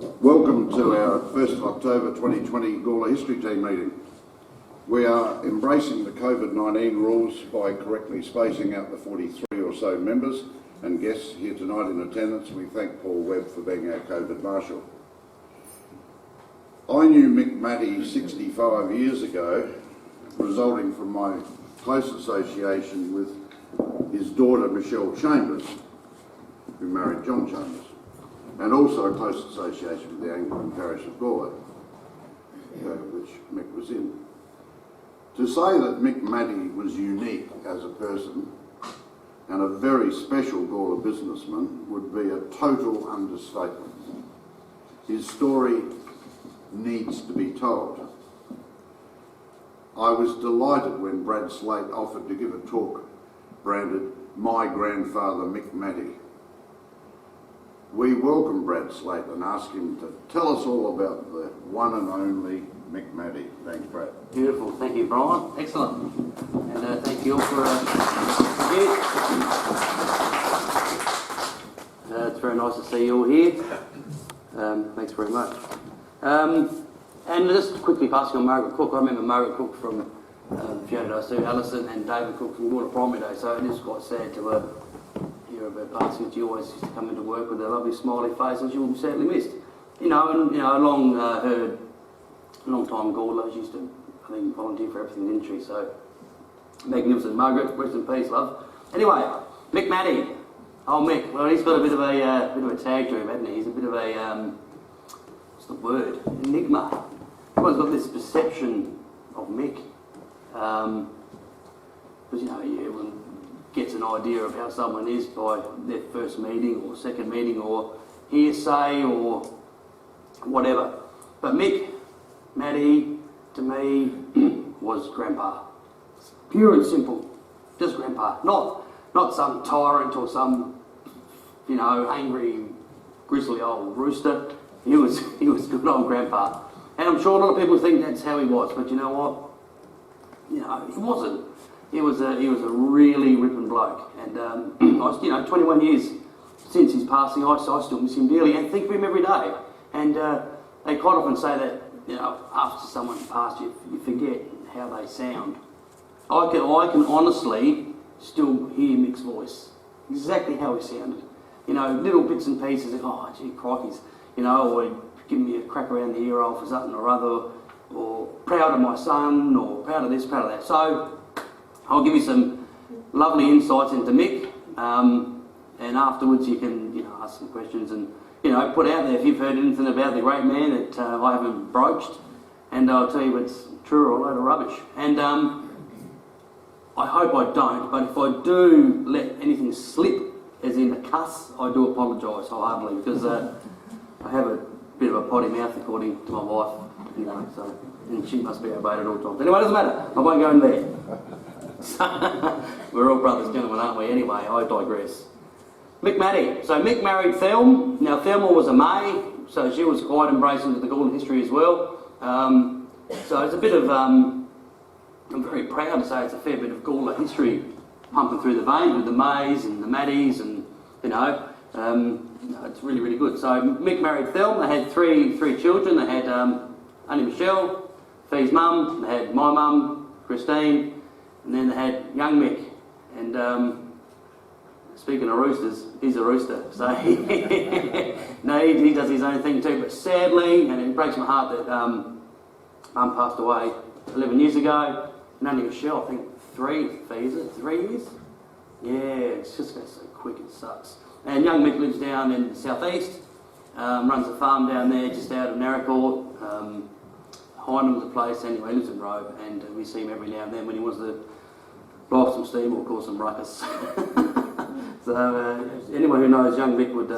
Welcome to our 1st of October 2020 Gawler History Team meeting. We are embracing the COVID-19 rules by correctly spacing out the 43 or so members and guests here tonight in attendance. We thank Paul Webb for being our COVID marshal. I knew Mik Mattei 65 years ago, resulting from my close association with his daughter Michelle Chambers, who married John Chambers, and also a close association with the Anglican parish of Gawler, which Mick was in. To say that Mik Mattei was unique as a person and a very special Gawler businessman would be a total understatement. His story needs to be told. I was delighted when Brad Slate offered to give a talk branded "My Grandfather Mik Mattei." We welcome Brad Slate and ask him to tell us all about the one and only Mik Mattei. Thanks, Brad. Beautiful, thank you, Brian. Excellent. And thank you all for it's very nice to see you all here. Thanks very much. And just quickly passing on Margaret Cook. I remember Margaret Cook from Fiona Sue Allison and David Cook from Water Primary Day, so it is quite sad to hear about passing. She always used to come into work with a lovely smiley face, and she will be certainly missed. A long time Gawler. She used to, I think, volunteer for everything, didn't she? So magnificent. Margaret, rest in peace, love. Anyway, Mik Mattei. Oh, Mick. Well, he's got a bit of a tag to him, hasn't he? He's a bit of a what's the word? Enigma. Everyone's got this perception of Mick, because everyone gets an idea of how someone is by their first meeting or second meeting or hearsay or whatever. But Mik Mattei, to me, was Grandpa. Pure and simple. Just Grandpa. Not some tyrant or some, angry, grizzly old rooster. He was good old Grandpa. And I'm sure a lot of people think that's how he was, but you know what? He wasn't. He was a really ripping bloke. And, 21 years since his passing, I still miss him dearly and think of him every day. And they quite often say that, after someone's passed, you forget how they sound. I can honestly still hear Mick's voice, exactly how he sounded. Little bits and pieces of, oh, gee, crikeys, or he'd give me a crack around the ear hole for something or other, or proud of my son, or proud of this, proud of that. So I'll give you some lovely insights into Mick, and afterwards you can, ask some questions and, put out there if you've heard anything about the great man that I haven't broached, and I'll tell you if it's true or a load of rubbish. And I hope I don't, but if I do let anything slip, as in a cuss, I do apologise wholeheartedly, because I have a bit of a potty mouth according to my wife, so, and she must be obeyed at all times. Anyway, it doesn't matter, I won't go in there. We're all brothers, gentlemen, aren't we? Anyway, I digress. Mik Mattei. So Mick married Thelma. Now Thelma was a May, so she was quite embracing to the Gawler history as well. So it's a bit of, I'm very proud to say it's a fair bit of Gawler history pumping through the veins with the Mays and the Matteis, and it's really, really good. So Mick married Thelma. They had three children. They had only Michelle, Fee's mum. They had my mum, Christine, and then they had young Mick. And speaking of roosters, he's a rooster. So he does his own thing too. But sadly, and it breaks my heart that Mum passed away 11 years ago. And only Michelle, I think 3 years? Yeah, it's just goes so quick, it sucks. And young Mick lives down in the southeast, runs a farm down there just out of Narracourt. Hindham's the place, anyway, he lives in Robe, and we see him every now and then when he wants to blow off some steam or cause some ruckus. So anyone who knows young Mick would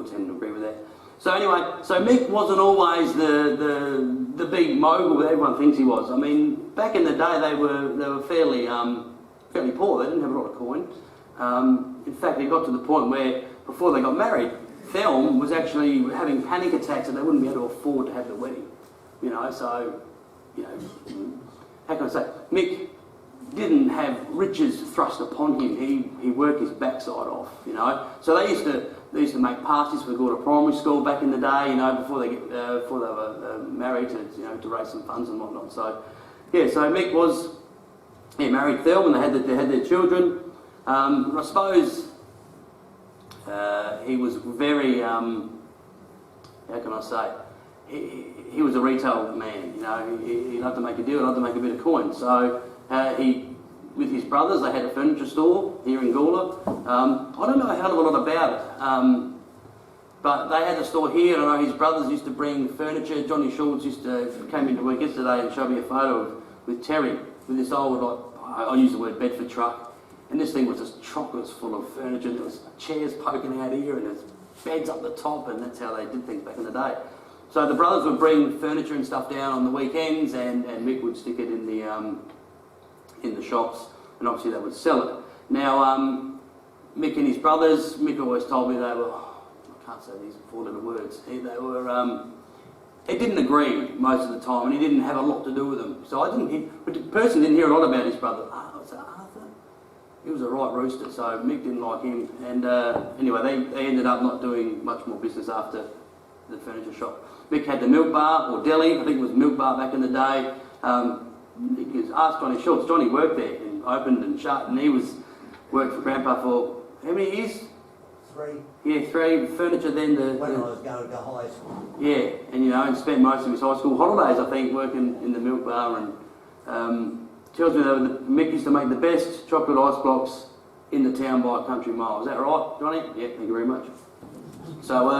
tend to agree with that. So anyway, so Mick wasn't always the big mogul that everyone thinks he was. I mean, back in the day they were fairly poor. They didn't have a lot of coin. In fact, it got to the point where before they got married, Thelma was actually having panic attacks and they wouldn't be able to afford to have the wedding. So how can I say? Mick didn't have riches thrust upon him. He worked his backside off, So they used to they used to make parties for the daughter primary school back in the day, you know, before they were married to raise some funds and whatnot. So yeah, so Mick was married Thelma, and they had their children. I suppose he was very how can I say? He was a retail man, you know. He loved to make a deal, loved to make a bit of coin. So with his brothers, they had a furniture store here in Gawler. I don't know a hell of a lot about it, but they had a store here, and I know his brothers used to bring furniture. Johnny Schultz came into work yesterday and showed me a photo with Terry, with this old, I use the word Bedford truck, and this thing was just chocolates full of furniture. There was chairs poking out here, and there's beds up the top, and that's how they did things back in the day. So the brothers would bring furniture and stuff down on the weekends, and Mick would stick it in the shops, and obviously they would sell it. Now, Mick and his brothers, Mick always told me they were, I can't say these four little words, he didn't agree most of the time, and he didn't have a lot to do with them. So but the person didn't hear a lot about his brother. Was that Arthur? He was a right rooster, so Mick didn't like him. And anyway, they ended up not doing much more business after the furniture shop. Mick had the milk bar, or deli, I think it was milk bar back in the day. He asked Johnny Schultz. Johnny worked there and opened and shut, and he worked for Grandpa for how many years? 3. Yeah, 3. Furniture then When I was going to high school. Yeah, and spent most of his high school holidays, I think, working in the milk bar, and tells me that Mick used to make the best chocolate ice blocks in the town by a country mile. Is that right, Johnny? Yeah, thank you very much. So,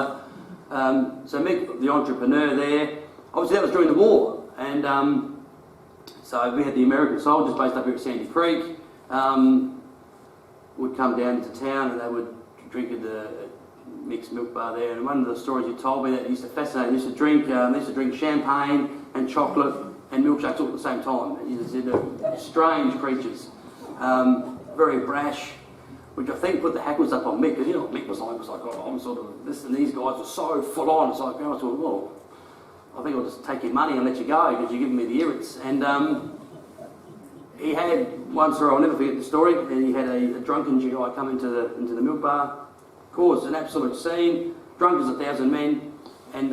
so Mick, the entrepreneur there, obviously that was during the war, and so we had the American soldiers based up here at Sandy Creek, would come down into town, and they would drink at the Mick's milk bar there. And one of the stories he told me that used to fascinate, they used to drink champagne and chocolate and milkshakes all at the same time. They're strange creatures, very brash, which I think put the hackles up on Mick, because you know what Mick was like, oh, I'm sort of this, and these guys were so full on. It's like, I thought, well, I think I'll just take your money and let you go because you're giving me the irrits. And he had one story, I'll never forget the story. He had a drunken GI come into the milk bar, caused an absolute scene, drunk as 1,000 men, and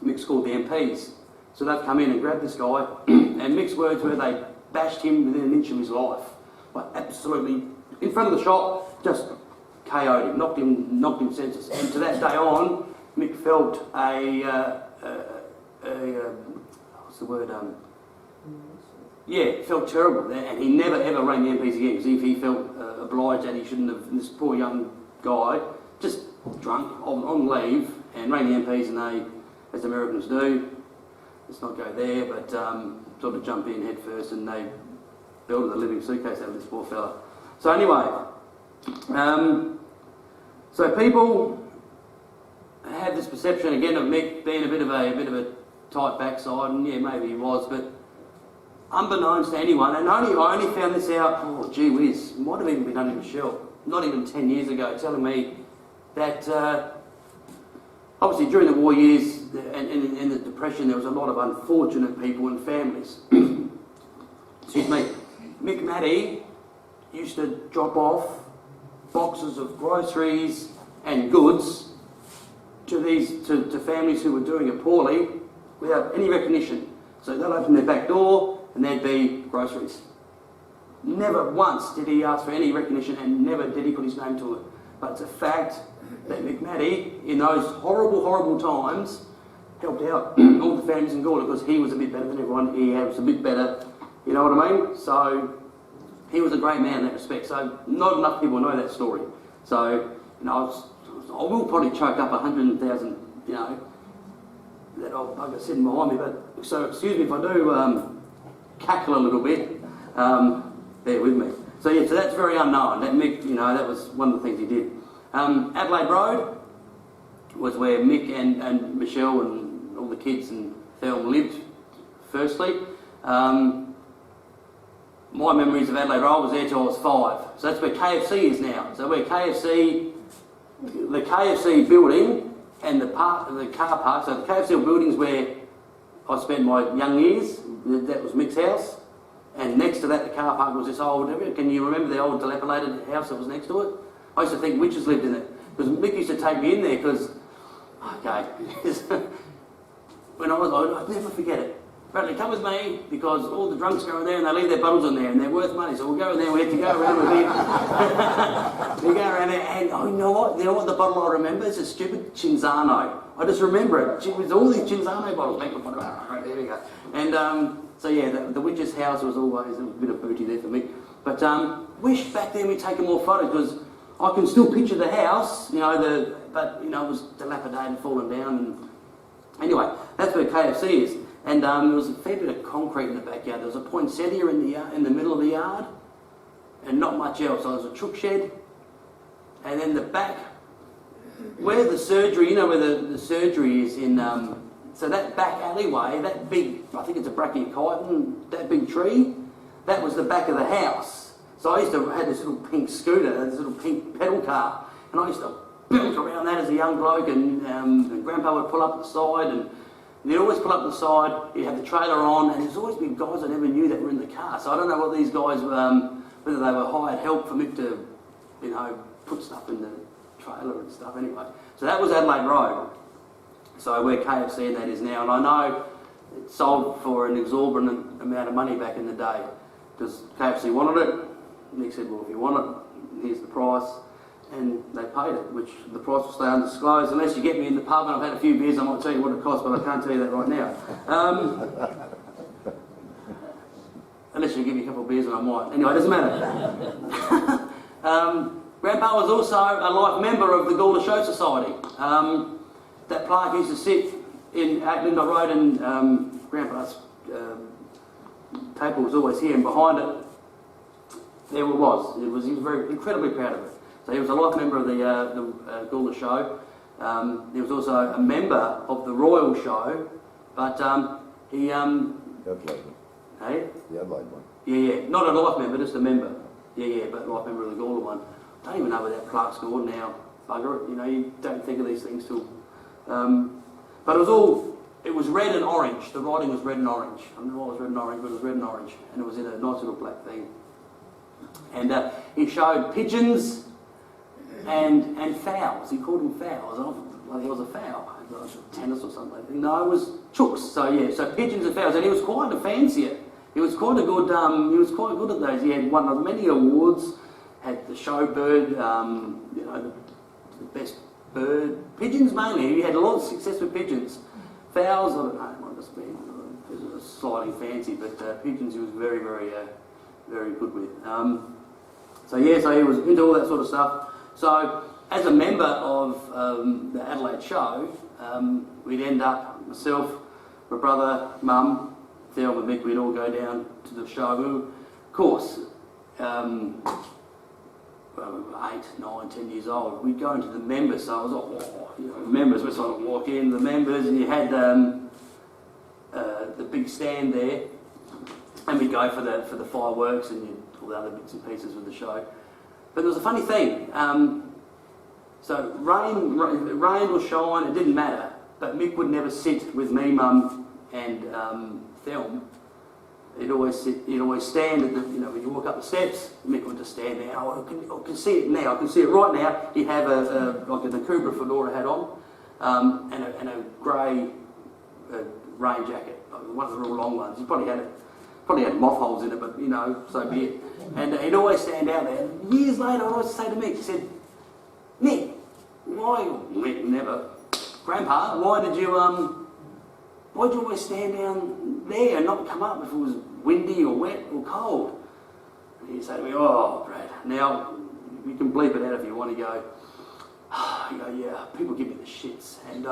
Mick's called the MPs. So they've come in and grabbed this guy, and Mick's words were they bashed him within an inch of his life, like absolutely in front of the shop, just KO'd him, knocked him senseless. And to that day on, Mick felt what's the word? Yeah, felt terrible, and he never ever rang the MPs again because he felt obliged that he shouldn't have. This poor young guy, just drunk on leave, and rang the MPs, and they, as Americans do, let's not go there, but sort of jump in head first, and they built a living suitcase out of this poor fella. So anyway, so people have this perception again of Mick being a bit of a tight backside, and yeah, maybe he was, but unbeknownst to anyone, and I only found this out, oh gee whiz, it might have even been under Michelle, not even 10 years ago, telling me that obviously during the war years and in the Depression there was a lot of unfortunate people and families. Excuse me. Mik Mattei used to drop off boxes of groceries and goods to families who were doing it poorly without any recognition. So they'll open their back door and there'd be groceries. Never once did he ask for any recognition, and never did he put his name to it. But it's a fact that Mik Mattei, in those horrible, horrible times, helped out all the families in Gawler because he was a bit better than everyone. He was a bit better, you know what I mean? So he was a great man in that respect. So not enough people know that story. So, you know, I will probably choke up 100,000, you know, that old bugger sitting behind me. But so excuse me if I do cackle a little bit. Bear with me. So yeah, so that's very unknown. That Mick, you know, that was one of the things he did. Adelaide Road was where Mick and Michelle and all the kids and Thelma lived, firstly. My memories of Adelaide Road was there till I was 5. So that's where KFC is now. So where the KFC building and the car park, so the KFC building's where I spent my young years. That was Mick's house. And next to that, the car park was this old, can you remember the old dilapidated house that was next to it? I used to think witches lived in it. Because Mick used to take me in there because, okay, when I'll never forget it. Bradley, come with me because all the drunks go in there and they leave their bottles in there and they're worth money. So we'll go in there. We have to go around with him. We go around there and you know what? You know what the bottle I remember? It's a stupid Cinzano. I just remember it. It was all these Cinzano bottles. Right, there we go. And so yeah, the witch's house was always a bit of booty there for me. But wish back then we'd taken more photos because I can still picture the house. You know but you know it was dilapidated, fallen down. And anyway, that's where KFC is. And there was a fair bit of concrete in the backyard. There was a poinsettia in the middle of the yard, and not much else. So there was a chook shed, and then the back, where the surgery, you know where the surgery is in. So that back alleyway, that big, I think it's a brachiochiton, that big tree, that was the back of the house. So I used to have this little pink scooter, this little pink pedal car, and I used to bounce around that as a young bloke, and Grandpa would pull up the side, and they'd always pull up the side, he'd have the trailer on, and there's always been guys I never knew that were in the car. So I don't know what these guys, whether they were hired help for me to, you know, put stuff in the trailer and stuff anyway. So that was Adelaide Road. So where KFC and that is now. And I know it sold for an exorbitant amount of money back in the day because KFC wanted it. Nick said, well, if you want it, here's the price. And they paid it, which the price will stay undisclosed. Unless you get me in the pub and I've had a few beers, I might tell you what it cost, but I can't tell you that right now. Unless you give me a couple of beers and I might. Anyway, it doesn't matter. Grandpa was also a life member of the Gawler Show Society. That plaque used to sit out Linda Road, and Grandpa's table was always here, and behind it, there it was. He was very incredibly proud of it. So he was a life member of the Gawler Show. He was also a member of the Royal Show, but he... Adelaide one. Hey? The Adelaide one. Yeah. Not a life member, just a member. Yeah, but life member of the Gawler one. I don't even know where that plaque's gone now. Bugger it, you know, you don't think of these things till... but it was red and orange. The writing was red and orange. I don't know why it was red and orange, but it was red and orange. And it was in a nice little black thing. And he showed pigeons and fowls. He called them fowls. Like it was a fowl. It was tennis or something. No, it was chooks. So yeah, so pigeons and fowls. And he was quite a fancier. He was quite a good. He was quite good at those. He had won many awards. Had the show bird. You know, the best bird. Pigeons mainly. He had a lot of success with pigeons. Fowls, I don't know. It might just be slightly fancy, but pigeons he was very, very, very good with. So he was into all that sort of stuff. So as a member of the Adelaide show, we'd end up, myself, my brother, Mum, Theo and Mick, we'd all go down to the show. Of course, 8, 9, 10 years old, we'd go into the members, so I was like, oh, you know, members, we'd sort of walk in, the members, and you had the big stand there, and we'd go for the fireworks and all the other bits and pieces with the show. But there was a funny thing. So rain or shine, it didn't matter. But Mick would never sit with me, Mum, and Thelm. He'd always stand at the, you know, when you walk up the steps, Mick would just stand there. I can see it now. I can see it right now. He'd have like a Nakubra fedora hat on, and a grey rain jacket, one of the real long ones. He probably had moth holes in it, but you know, so be it. And he'd always stand out there. Years later, I'd always say to Mick, he said, Nick, Mick never, Grandpa, why did you always stand down there and not come up if it was windy or wet or cold? And he'd say to me, oh, Brad, now you can bleep it out if you want to go, yeah, people give me the shits, and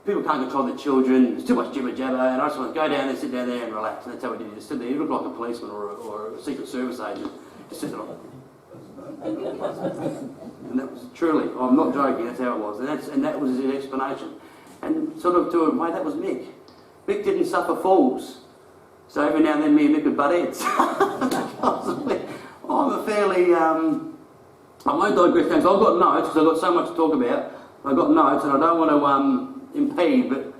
people can't control their children, there's too much jibber jabber, and I just want to go down there, sit down there and relax. And that's how we did. You just sit there, you look like a policeman or a Secret Service agent, just sit there. And that was truly, I'm not joking, that's how it was. And that was his explanation. And sort of to a way, that was Mick. Mick didn't suffer falls. So every now and then me and Mick would butt heads. I'm a fairly, I won't digress because I've got notes, because I've got so much to talk about. I've got notes and I don't want to impede, but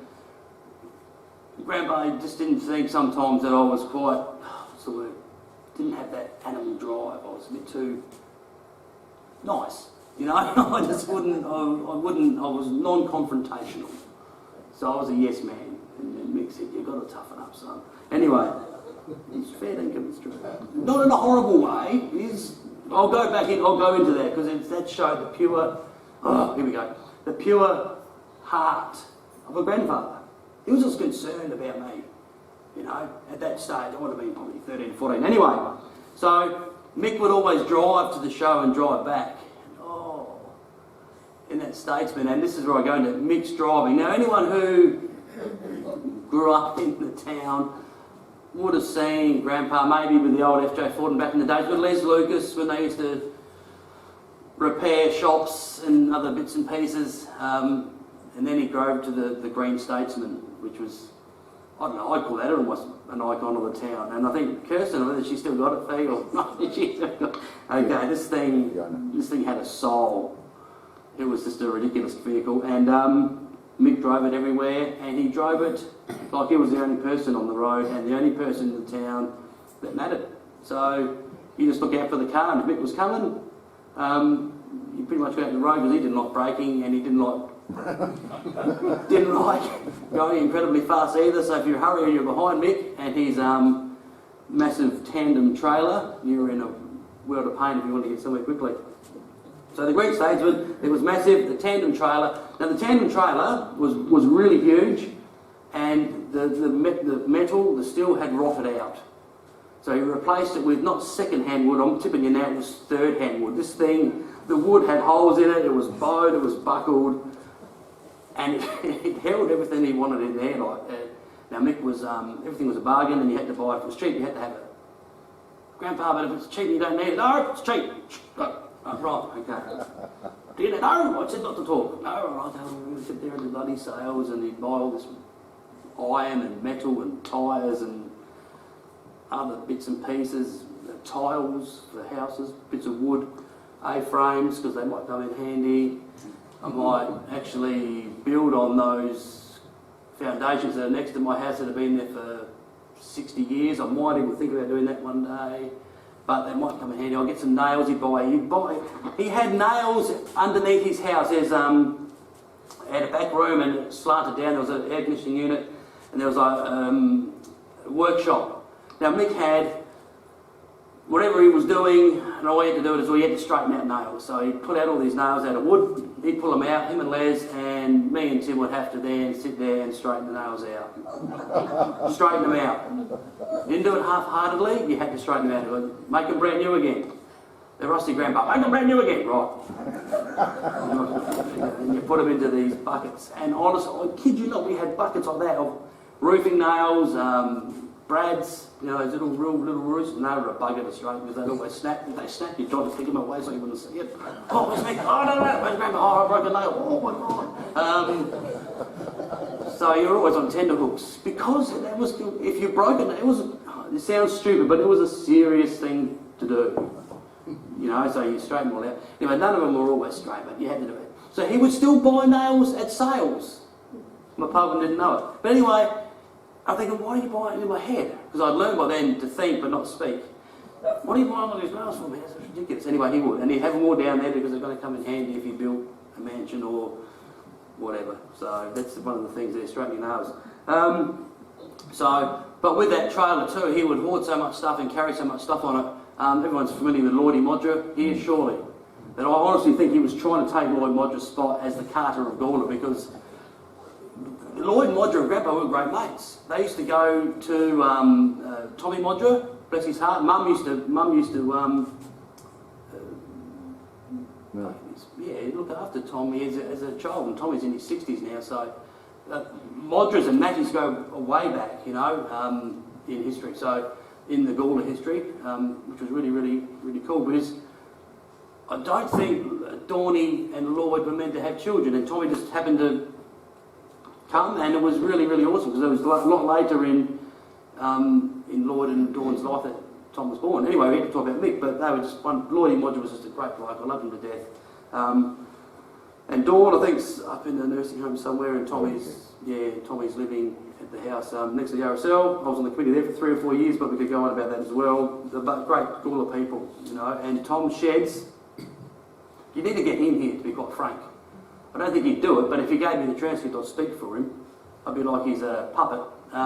Grandpa just didn't think sometimes that I was quite, didn't have that animal drive. I was a bit too nice. You know, I just wouldn't, I was non-confrontational. So I was a yes man. And Mick said, you've got to toughen up, son. Anyway, it's fair dinkum, it's true. Not in a horrible way. I'll go into that because that showed the pure, here we go, the pure heart of a grandfather. He was just concerned about me, you know, at that stage. I would have been probably 13 or 14. Anyway, so Mick would always drive to the show and drive back. In that Statesman, and this is where I go into Mick's driving. Now, anyone who grew up in the town would have seen Grandpa, maybe with the old FJ Forden back in the days, with Les Lucas when they used to repair shops and other bits and pieces. And then he drove to the Green Statesman, which was, I don't know, I'd call that almost an icon of the town. And I think Kirsten, whether she still got it, Fee, or not, she still got it. Okay, this thing had a soul. It was just a ridiculous vehicle, and Mick drove it everywhere, and he drove it like he was the only person on the road and the only person in the town that mattered. So you just look out for the car, and if Mick was coming, you pretty much go out the road because he didn't like braking and he didn't like going incredibly fast either. So if you hurry or you're behind Mick and his massive tandem trailer, you're in a world of pain if you want to get somewhere quickly. So the Green Statesman, it was massive, the tandem trailer. Now the tandem trailer was really huge, and the metal, the steel had rotted out. So he replaced it with not second-hand wood, I'm tipping you now, it was third-hand wood. This thing, the wood had holes in it, it was bowed, it was buckled, and it held everything he wanted in there. Now Mick was, everything was a bargain, and you had to buy it. If it was cheap, you had to have it. Grandpa, but if it's cheap, you don't need it. No, it's cheap. Right, okay. Do you know? No, I said not to talk. No, right, he'd sit there and do bloody sales, and he'd buy all this iron and metal and tyres and other bits and pieces, tiles for houses, bits of wood, A-frames, because they might come in handy. I might actually build on those foundations that are next to my house that have been there for 60 years. I might even think about doing that one day. But they might come in handy. I'll get some nails he'd buy. He had nails underneath his house. There's had a back room and it slanted down. There was an air conditioning unit and there was a workshop. Now Mick had whatever he was doing, and all he had to do is he had to straighten out nails. So he'd put out all these nails out of wood. He'd pull them out. Him and Les and me and Tim would have to then sit there and straighten the nails out. Straighten them out. Didn't do it half-heartedly. You had to straighten them out. Make them brand new again. The rusty grandpa, make them brand new again, right? And you put them into these buckets. And honestly, I kid you not, we had buckets like that of roofing nails, brads, you know, those little roofs, and they were a bugger to straighten because they'd always snap. If they snapped, you tried to stick them away so you wouldn't see it. Oh, where's Mick? Oh, no, where's Grandpa? Oh, I broke a nail. Oh, my God. So you're always on tenterhooks because that was, if you broke it, it sounds stupid, but it was a serious thing to do. You know, so you straighten them all out. Anyway, none of them were always straight, but you had to do it. So he would still buy nails at sales. My pub didn't know it. But anyway, I'm thinking, why are you buying it in my head? Because I'd learned by then to think but not speak. What are you buying all these nails for, man? That's ridiculous. Anyway, he would. And he'd have them all down there because they're going to come in handy if you built a mansion or whatever. So that's one of the things there, straightening nails. But with that trailer too, he would hoard so much stuff and carry so much stuff on it. Everyone's familiar with Lloydie Modra here, surely. That I honestly think he was trying to take Lloyd Modra's spot as the Carter of Gawler because Lloyd Modra and Grandpa were great mates. They used to go to Tommy Modra, bless his heart. Mum used to look after Tommy as a child, and Tommy's in his 60s now. So Modras and Matties go way back, you know, in history. So in the Gawler history, which was really, really, really cool because I don't think Dawny and Lloyd were meant to have children, and Tommy just happened to come, and it was really, really awesome because it was a lot later in Lloyd and Dawn's life that Tom was born. Anyway, we had to talk about Mick, but they were just one. Lloydie Modra was just a great bloke. I loved him to death. And Dawn, I think's up in the nursing home somewhere, and Tommy's living at the house next to the RSL. I was on the committee there for 3 or 4 years, but we could go on about that as well. The great Gawler people, you know. And Tom Sheds You need to get him here, to be quite frank. I don't think he'd do it, but if he gave me the transcript, I'd speak for him. I'd be like he's a puppet,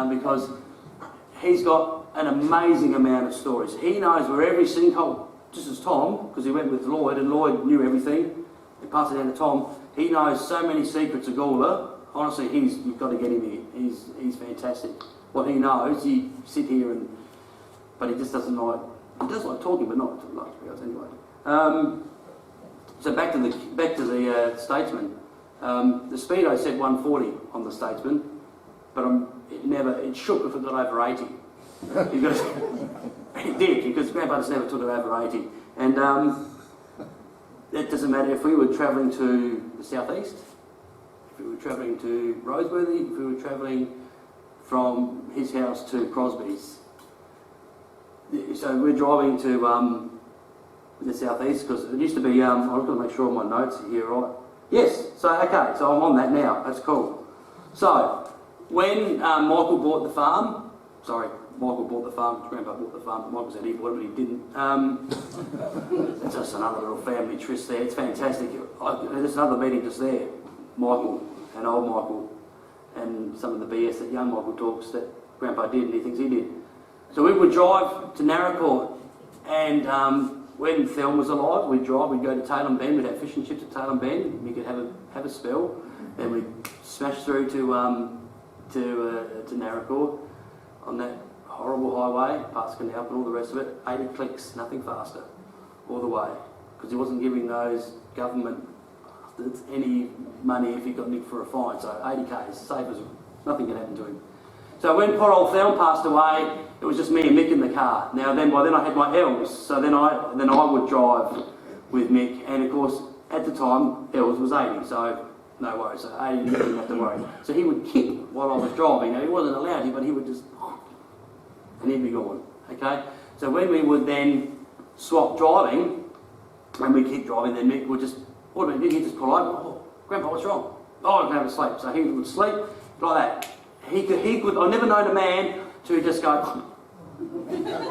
because he's got an amazing amount of stories. He knows where every sinkhole, just as Tom, because he went with Lloyd, and Lloyd knew everything. He passed it down to Tom. He knows so many secrets of Gawler. Honestly, you've got to get him here. He's fantastic. What he knows, you sit here but he just doesn't like. He does like talking, but not to large crowds anyway. So back to the Statesman. The speedo said 140 on the Statesman, but it shook if it got over 80. Because it did, because Grandpa just never took it over 80. And it doesn't matter if we were travelling to the southeast, if we were travelling to Roseworthy, if we were travelling from his house to Crosby's. So we're driving to the southeast, because it used to be, I've got to make sure all my notes are here, right? Yes, so okay, so I'm on that now, that's cool. So, when Michael bought the farm, Grandpa bought the farm, but Michael said he bought it, but he didn't. It's just another little family tryst there, it's fantastic. There's another meeting just there, Michael and old Michael, and some of the BS that young Michael talks that Grandpa did and he thinks he did. So we would drive to Narracourt, and when Thelma was alive, we'd go to Tailem Bend, we'd have fish and chips at Tailem Bend, we could have a spell, then we'd smash through to Narracourt on that horrible highway, past Canal and all the rest of it, 80 clicks, nothing faster, all the way, because he wasn't giving those government bastards any money if he got nicked for a fine, so 80k is safe as nothing can happen to him. So when poor old Thelma passed away, it was just me and Mick in the car. Now by then I had my Els, so then I would drive with Mick, and of course at the time Els was 80, so no worries. So 80 you didn't have to worry. So he would kick while I was driving. Now he wasn't allowed to, but he would just and he'd be gone. Okay. So when we would then swap driving, and we keep driving, then Mick would just he'd just pull over. Oh, Grandpa, what's wrong? Oh, I can have a sleep. So he would sleep like that. He could. I've never known a man to just go,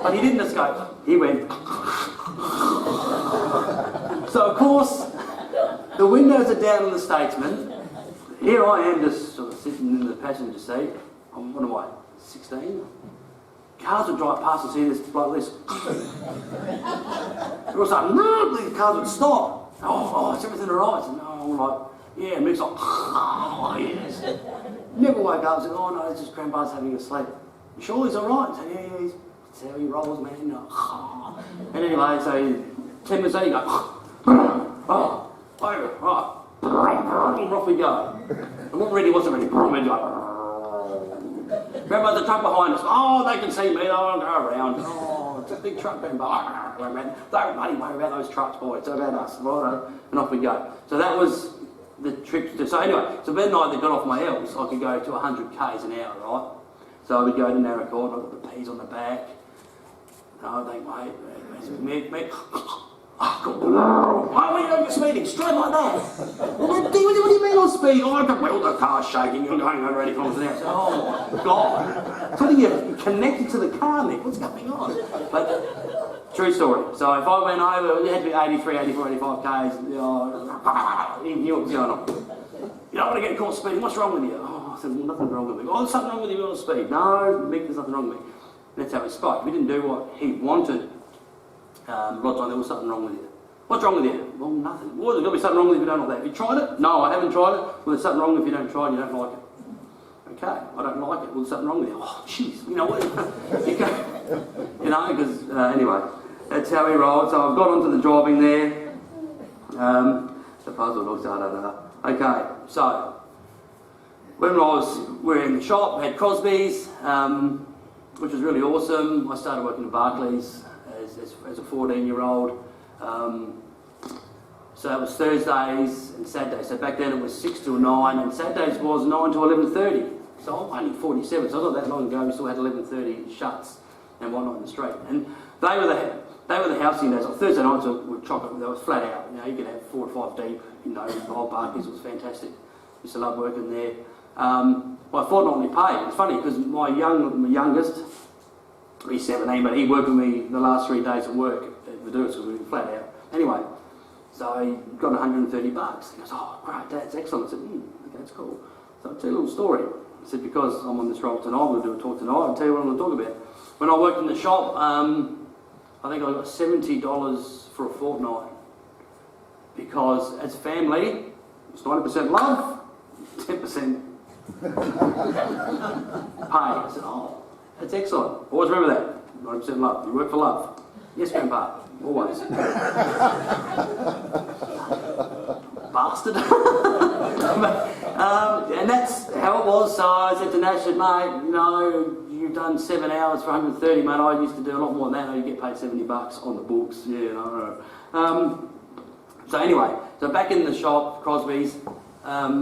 but he didn't just go. He went. So of course, the windows are down on the Statesman. Here I am, just sort of sitting in the passenger seat. What am I? 16. Cars would drive past and see this like this. It was like, no, the cars would stop. Oh, is everything alright? And I'm like, yeah. And Mick's like, oh, yes. Never woke up and said, oh no, it's just Grandpa's having a sleep. You sure he's alright? So yeah, that's how he rolls, man. And anyway, so 10 minutes later, you go, oh, right. And off we go. And what really wasn't really, we go, Grandpa's the truck behind us. Oh, they can see me. They won't go around. Oh, it's a big truck, Grandpa. Don't bloody worry about those trucks, boy. It's about us. Right? And off we go. So that was the trip. So anyway, so when I got off my Els, I could go to 100 k's an hour, right? So I would go to Narracourt. I got the peas on the back. No, I think, mate, Mick. Oh, God. Why are you over speeding? Straight like that. What do you mean on speed? Oh, I can well, the car's shaking. You're going over 80 kilometres an hour. Oh, my God. So you're connected to the car, Mick. What's going on? But, true story. So if I went over, it had to be 83, 84, 85 k's. He knew what was going on. You don't want to get caught speeding. What's wrong with you? Oh, I said, well, nothing wrong with me. Oh, there's something wrong with you on speed. No, Mick, there's nothing wrong with me. And that's how he spoke. We didn't do what he wanted. There was something wrong with you. What's wrong with you? Well, nothing. Well, there's got to be something wrong with you if you don't like that. Have you tried it? No, I haven't tried it. Well, there's something wrong if you don't try it and you don't like it. Okay, I don't like it. Well, there's something wrong with you. Oh, jeez. You know what? Because, anyway, that's how he rolled. So I've got onto the driving there. The puzzle looks harder. Okay, so when we were in the shop, we had Crosby's, which was really awesome. I started working at Barclays as a 14-year-old. So it was Thursdays and Saturdays. So back then it was 6 till 9, and Saturdays was 9 to 11:30. So I'm only 47, so not that long ago we still had 11:30 shuts and whatnot in the street. And they were the housing days. Like Thursday nights were chocolate. They was flat out. You could have 4 or 5 deep. The whole Barclays was fantastic. Used to love working there. My fortnightly pay. It's funny because my youngest, he's 17, but he worked with me the last 3 days of work at Vaduz because we were flat out. Anyway, So he got 130 bucks. He goes, oh, great, that's excellent. I said, okay, that's cool. So I'll tell you a little story. I said, because I'm on this role tonight, I'm going to do a talk tonight, I'll tell you what I'm going to talk about. When I worked in the shop, I think I got $70 for a fortnight. Because as a family, it's 90% love, 10% pay. I said, oh, that's excellent. Always remember that. 90% love. You work for love. Yes, Grandpa. Always. Bastard. And that's how it was. So I said to Nash, mate, you know, you've done 7 hours for 130, mate. I used to do a lot more than that. You get paid $70 on the books. Yeah, no. So anyway, so back in the shop, Crosby's, I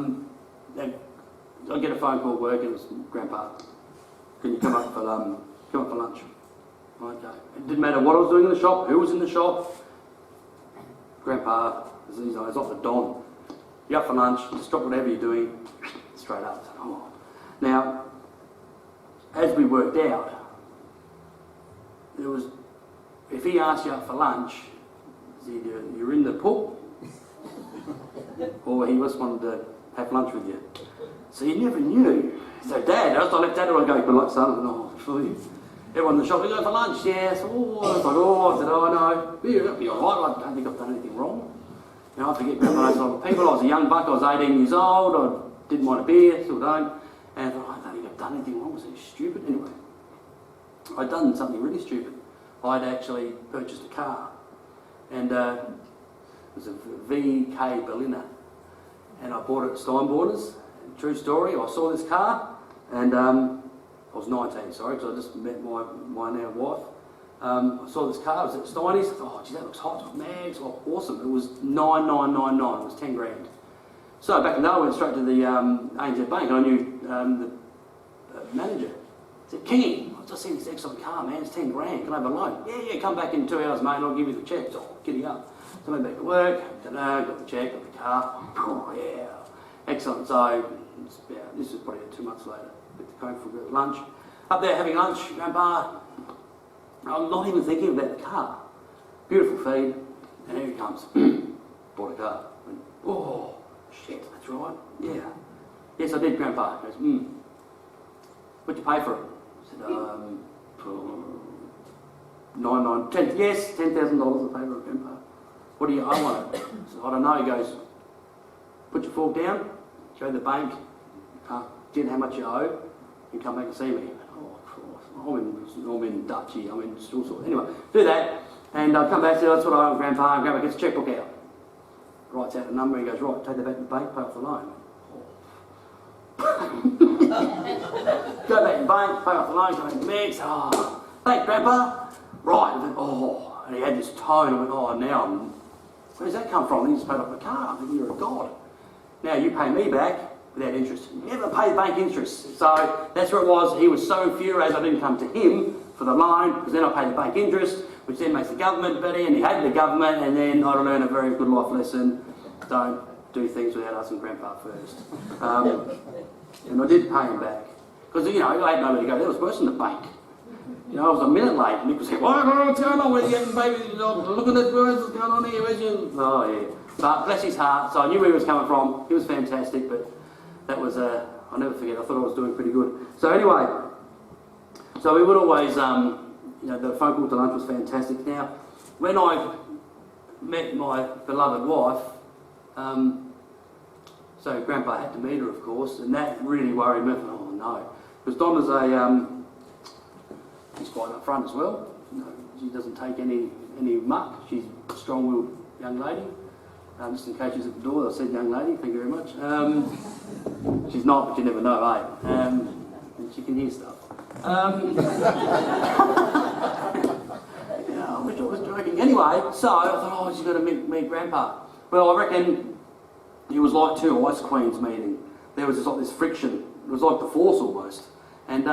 get a phone call at work, and it was, Grandpa, can you come up for lunch? Okay. It didn't matter what I was doing in the shop, who was in the shop. Grandpa, I was off the Don. You up for lunch, just drop whatever you're doing, straight up. Oh. Now, as we worked out, there was, if he asked you up for lunch, either you're in the pool, or he just wanted to have lunch with you. So you never knew. So Dad, I left Dad, I go, good luck, son. Oh, please. Everyone in the shop, we go for lunch, yeah. So, I said, oh no, you'll be alright, I don't think I've done anything wrong. You know, I forget about those sort of people. I was a young buck, I was 18 years old, I didn't want a beer, still don't. And I thought, I don't think I've done anything wrong, was it stupid? Anyway, I'd done something really stupid. I'd actually purchased a car. And it was a VK Berliner. And I bought it at Steinborders. True story, I saw this car, and I was 19, sorry, because I just met my now wife. I saw this car, it was at Steiny's. I thought, oh, gee, that looks hot, mags, oh, awesome. It was 9999, it was 10 grand. So back in the day, I went straight to the ANZ Bank, and I knew the manager. I said, Kingy, I've just seen this excellent car, man, it's 10 grand, can I have a loan? Yeah, come back in 2 hours, mate, and I'll give you the cheque. So, giddy up. So I went back to work, got the cheque, got the car. Oh, yeah, excellent. So, yeah, this was probably 2 months later. Went to Coke for lunch. Up there having lunch, Grandpa. I'm not even thinking about the car. Beautiful feed, and here he comes. Bought a car. Went, oh, shit, that's right. Yeah. Yes, I did, Grandpa. He goes, what'd you pay for it? I said, yes, $10,000 I paid for it, Grandpa. What do you owe on it? I said, I don't know. He goes, put your fork down, go to the bank, get how much you owe, and come back and see me. Oh, of course. I'm in Dutchy, I'm in all sorts. Anyway, do that, and I come back and say, that's what I owe Grandpa, and Grandpa gets a chequebook out. Writes out the number, and he goes, right, take that back to the bank, pay off the loan. Go back to the bank, pay off the loan, go back to the mix, oh, thanks Grandpa. Right, and then, oh, and he had this tone, I went, oh, now where does that come from? He just paid off the car, I think you're a god. Now you pay me back without interest. You never pay bank interest. So that's where it was. He was so infuriated I didn't come to him for the loan, because then I paid the bank interest, which then makes the government better, and he hated the government, and then I learned a very good life lesson. Don't do things without asking Grandpa first. And I did pay him back. Because, you know, I had nowhere to go. There was worse than the bank. You know, I was a minute late, and Nick was saying, what's going on? Where are you getting, baby? Look at this, what's going on here? Where's your... Oh, yeah. But bless his heart, so I knew where he was coming from. He was fantastic, but that was, I'll never forget, I thought I was doing pretty good. So anyway, so we would always, you know, the phone call to lunch was fantastic. Now, when I met my beloved wife, so Grandpa had to meet her, of course, and that really worried me. I thought, oh no. Because Donna's she's quite up front as well. You know, she doesn't take any muck. She's a strong-willed young lady. Just in case she's at the door, I said young lady, thank you very much. She's not, but you never know, eh? And she can hear stuff. Yeah, I wish I was joking. Anyway, so I thought, oh, she's going to meet Grandpa. Well, I reckon it was like two ice queens meeting. There was this friction. It was like the Force almost. And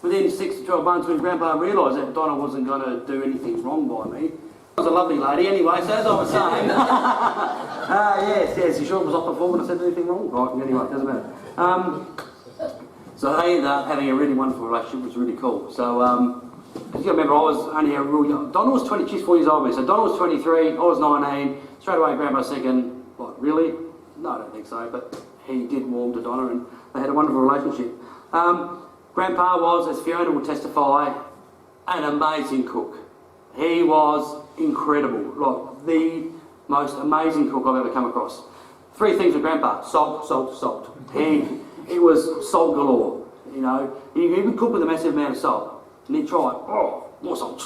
within 6 to 12 months, when Grandpa realised that Donna wasn't going to do anything wrong by me, I was a lovely lady anyway, so as I was saying, yes, you sure it was off before when I said anything wrong? Right, anyway, doesn't matter. So they ended up having a really wonderful relationship, which was really cool. So Because you remember, I was only a real young. Donna was 20, she's 4 years older than me. So Donna was 23, I was 19. Straight away, Grandpa second. What, really? No, I don't think so. But he did warm to Donna and they had a wonderful relationship. Grandpa was, as Fiona will testify, an amazing cook. He was incredible. Like, the most amazing cook I've ever come across. 3 things with Grandpa: salt, salt, salt. It was salt galore. You know, he would cook with a massive amount of salt. And he'd try, oh, more salt.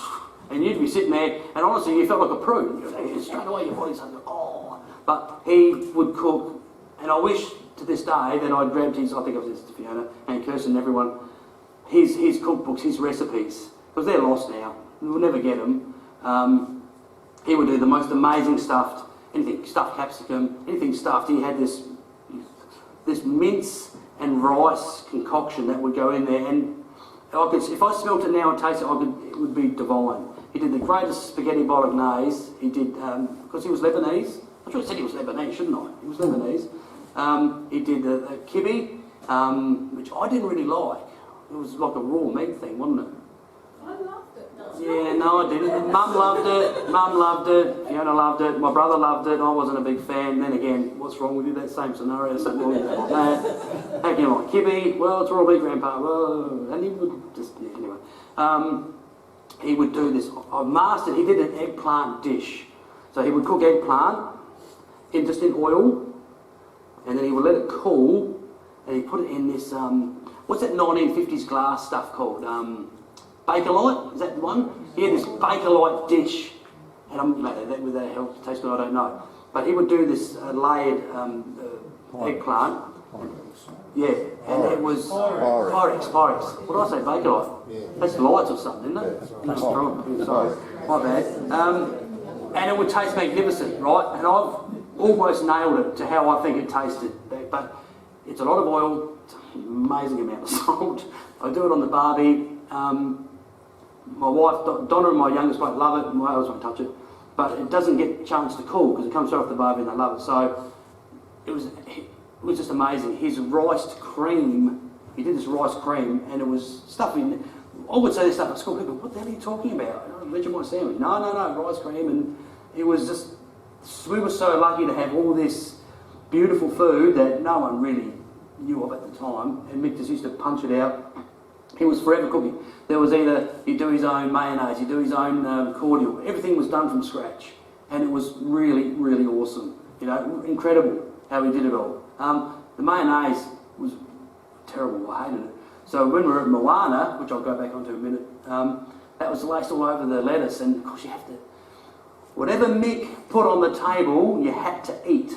And you'd be sitting there, and honestly, you felt like a prude. Straight away, your body's like, oh. But he would cook, and I wish to this day that I'd grabbed his, I think I was to Fiona and Kirsten and everyone, his cookbooks, his recipes, because they're lost now. We'll never get them. He would do the most amazing stuffed, anything stuffed capsicum, anything stuffed. He had this mince and rice concoction that would go in there, and if I smelt it now and tasted it, it would be divine. He did the greatest spaghetti bolognese. He did, because he was Lebanese. I should have said he was Lebanese, shouldn't I? He was Lebanese. He did the kibbe, which I didn't really like. It was like a raw meat thing, wasn't it? I loved it. Yeah, no, I didn't. Mum loved it. Mum loved it. Fiona loved it. My brother loved it. I wasn't a big fan. Then again, what's wrong with you? That same scenario. Something wrong with that. How can you like kibbe? Well, it's raw meat, Grandpa. Well, and he would just, yeah, anyway. He would do this. I mastered. He did an eggplant dish. So he would cook eggplant in oil, and then he would let it cool, and he put it in this. What's that 1950s glass stuff called? Bakelite, is that the one? He had this Bakelite dish, and would that help taste good? I don't know. But he would do this layered eggplant. Yeah, and it was Pyrex. What did I say? Bakelite. That's lights or something, isn't it? That's strong. Sorry, my bad. And it would taste magnificent, right? And I've almost nailed it to how I think it tasted. But it's a lot of oil, it's an amazing amount of salt. I do it on the barbie. My wife, Donna and my youngest won't love it, and my others won't touch it. But it doesn't get a chance to cool because it comes straight off the barbie and they love it. So it was just amazing. His rice cream, he did this rice cream, and it was stuff in. I would say this stuff at school. People, what the hell are you talking about? Vegemite sandwich. No, rice cream. And it was just, we were so lucky to have all this beautiful food that no one really knew of at the time. And Mick just used to punch it out. He was forever cooking. There was either, he'd do his own mayonnaise, he'd do his own cordial. Everything was done from scratch. And it was really, really awesome. You know, incredible how he did it all. The mayonnaise was terrible. I hated it. So when we were at Moana, which I'll go back onto in a minute, that was laced all over the lettuce. And of course you have to, whatever Mick put on the table, you had to eat.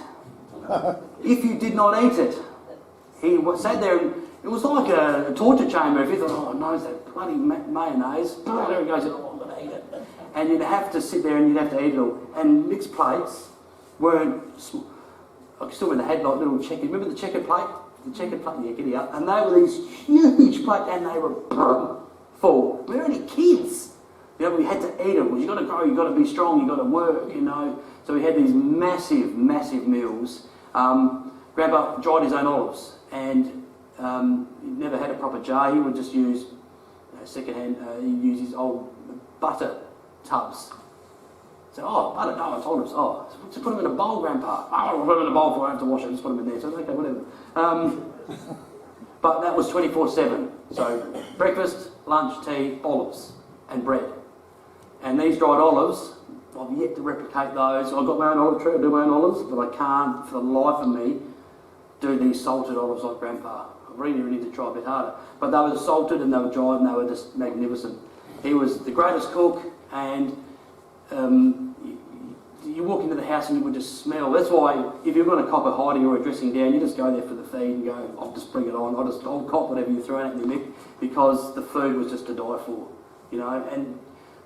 If you did not eat it, he sat there and it was like a torture chamber. If you thought, oh no, it's that bloody mayonnaise, there it goes, oh, I'm going to eat it. And you'd have to sit there and you'd have to eat it all. And Mick's plates weren't, I still remember they had like little checkered, remember the checkered plate? The checkered plate, yeah, giddy up. And they were these huge plates and they were full. We were only kids. You know, we had to eat them. Because you've got to grow, you've got to be strong, you've got to work, you know. So we had these massive, massive meals. Grandpa dried his own olives and he never had a proper jar. He would just use secondhand, he'd use his old butter tubs. So, oh, butter, no, it's olives. Oh, just put them in a bowl, Grandpa. Oh, I'll put them in a bowl before I have to wash it. Just put them in there. So, okay, whatever. But that was 24/7. So, breakfast, lunch, tea, olives, and bread. And these dried olives, I've yet to replicate those. I've got my own olive tree, I do my own olives, but I can't, for the life of me, do these salted olives like Grandpa. I really need to try a bit harder. But they were salted and they were dried and they were just magnificent. He was the greatest cook, and you walk into the house and you would just smell. That's why if you're going to cop a hiding or a dressing down, you just go there for the feed and go, I'll just bring it on. I'll cop whatever you're throwing at me, Mick, because the food was just to die for, you know. And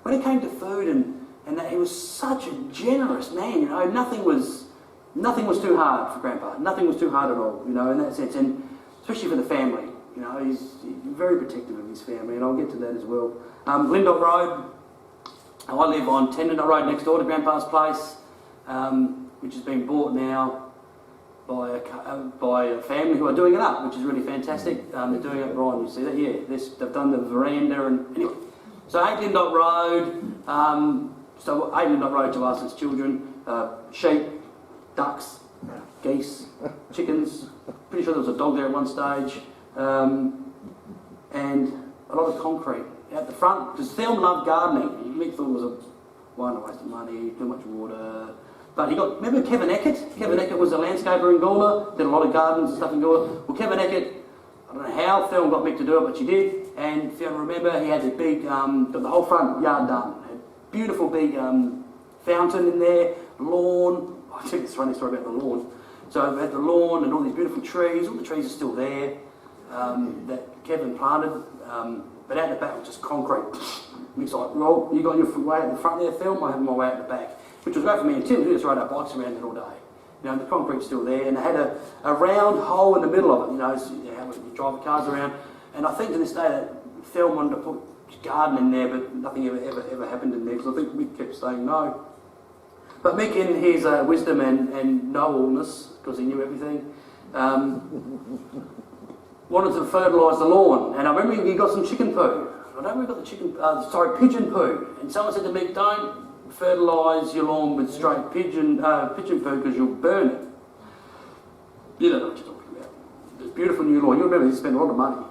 when it came to food and that, he was such a generous man, you know. Nothing was too hard for Grandpa. Nothing was too hard at all, you know, in that sense. And especially for the family, you know, he's very protective of his family, and I'll get to that as well. Lindop Road. I live on Tendernot Road next door to Grandpa's place, which has been bought now by a family who are doing it up, which is really fantastic. They're doing it, Brian, you see that? Yeah, they've done the veranda and anyway. So 8 Lindott Road, so 8 Lindott Road to us as children, sheep, ducks, geese, chickens, pretty sure there was a dog there at one stage, and a lot of concrete out the front, because Thelma loved gardening. Mick thought it was a waste of money, too much water. But he got, remember Kevin Eckert? Kevin Eckert was a landscaper in Gawler, did a lot of gardens and stuff in Gawler. Well, Kevin Eckert, I don't know how Thelma got Mick to do it, but she did. And if you remember, he had this big, got the whole front yard done. Had beautiful big fountain in there, lawn. I'll tell you this funny story about the lawn. So we had the lawn and all these beautiful trees. All the trees are still there that Kevin planted. But out the back was just concrete. Mick's like, well, you got your way out the front there, Phil, I have my way out the back. Which was great for me and Tim. We just rode our bikes around it all day. You know, the concrete's still there, and they had a round hole in the middle of it, you know, so how we drive the cars around. And I think to this day that Phil wanted to put garden in there, but nothing ever happened in there, because I think Mick kept saying no. But Mick, in his wisdom and know-allness, because he knew everything, wanted to fertilise the lawn. And I remember he got some chicken poo. I don't remember the pigeon poo. And someone said to Mick, don't fertilise your lawn with straight pigeon poo because you'll burn it. You don't know what you're talking about. This beautiful new lawn. You remember he spent a lot of money.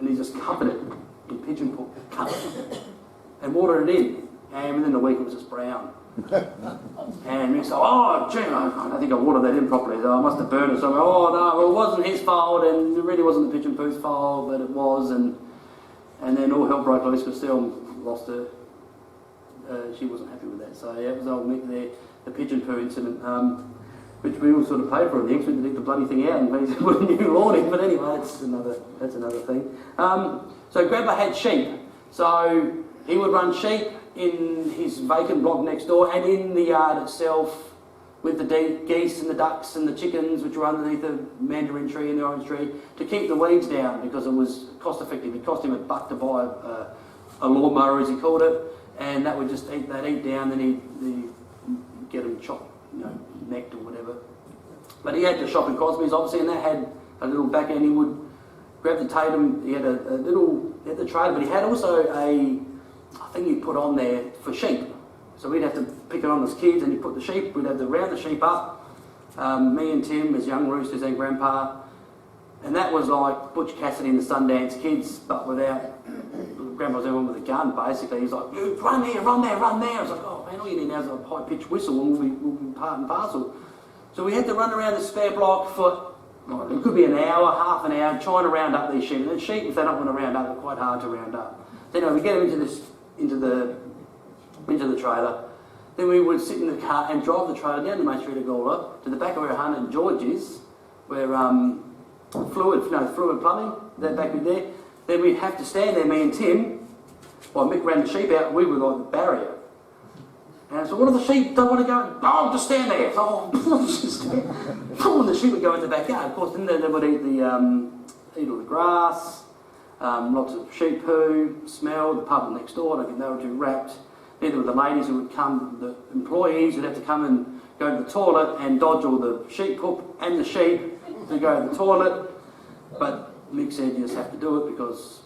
And he just covered it in pigeon poo. Covered it. And watered it in. And within a week it was just brown. And Mick said, oh, gee, I think I watered that in properly. So I must have burned it. So I went, oh, no, well, it wasn't his fault, and it really wasn't the pigeon poo's fault, but it was. And then all hell broke loose because Stella lost her. She wasn't happy with that. So yeah, it was old Mick there, the pigeon poo incident, which we all sort of paid for in the end. We had to dig the bloody thing out and put a new lawn in. But anyway, that's another thing. So Grandpa had sheep. So he would run sheep in his vacant block next door and in the yard itself with the geese and the ducks and the chickens, which were underneath the mandarin tree and the orange tree, to keep the weeds down, because it was cost effective. It cost him $1 to buy a lawnmower, as he called it, and that would just eat down. Then he'd get them chopped, you know, necked or whatever. But he had the shop in Cosby's, obviously, and that had a little back end. He would grab the Tatum. He had he had the trailer, but he had also a thing he put on there for sheep. So we'd have to pick it on as kids, and he'd put the sheep, we'd have to round the sheep up, me and Tim as young roosters and Grandpa, and that was like Butch Cassidy and the Sundance Kids, but without, Grandpa was everyone with a gun basically. He's like, run there, run there, run there. I was like, oh man, all you need now is a high-pitched whistle and we'll be part and parcel. So we had to run around the spare block for, it could be an hour, half an hour, trying to round up these sheep. And the sheep, if they don't want to round up, they're quite hard to round up. So anyway, we get them into the trailer. Then we would sit in the car and drive the trailer down the main street of Gawler to the back of where Hunt and George is, where fluid plumbing, that back in there. Then we'd have to stand there, me and Tim, while Mick ran the sheep out. We were like the barrier. And so, what do the sheep don't want to go? Oh, just stand there. So, and the sheep would go in the backyard. Of course, then they would eat all the grass. Lots of sheep poo, smell, the pub next door, I think they were too wrapped. Either with the ladies who would come, the employees would have to come and go to the toilet and dodge all the sheep poop and the sheep to go to the toilet. But Mick said you just have to do it because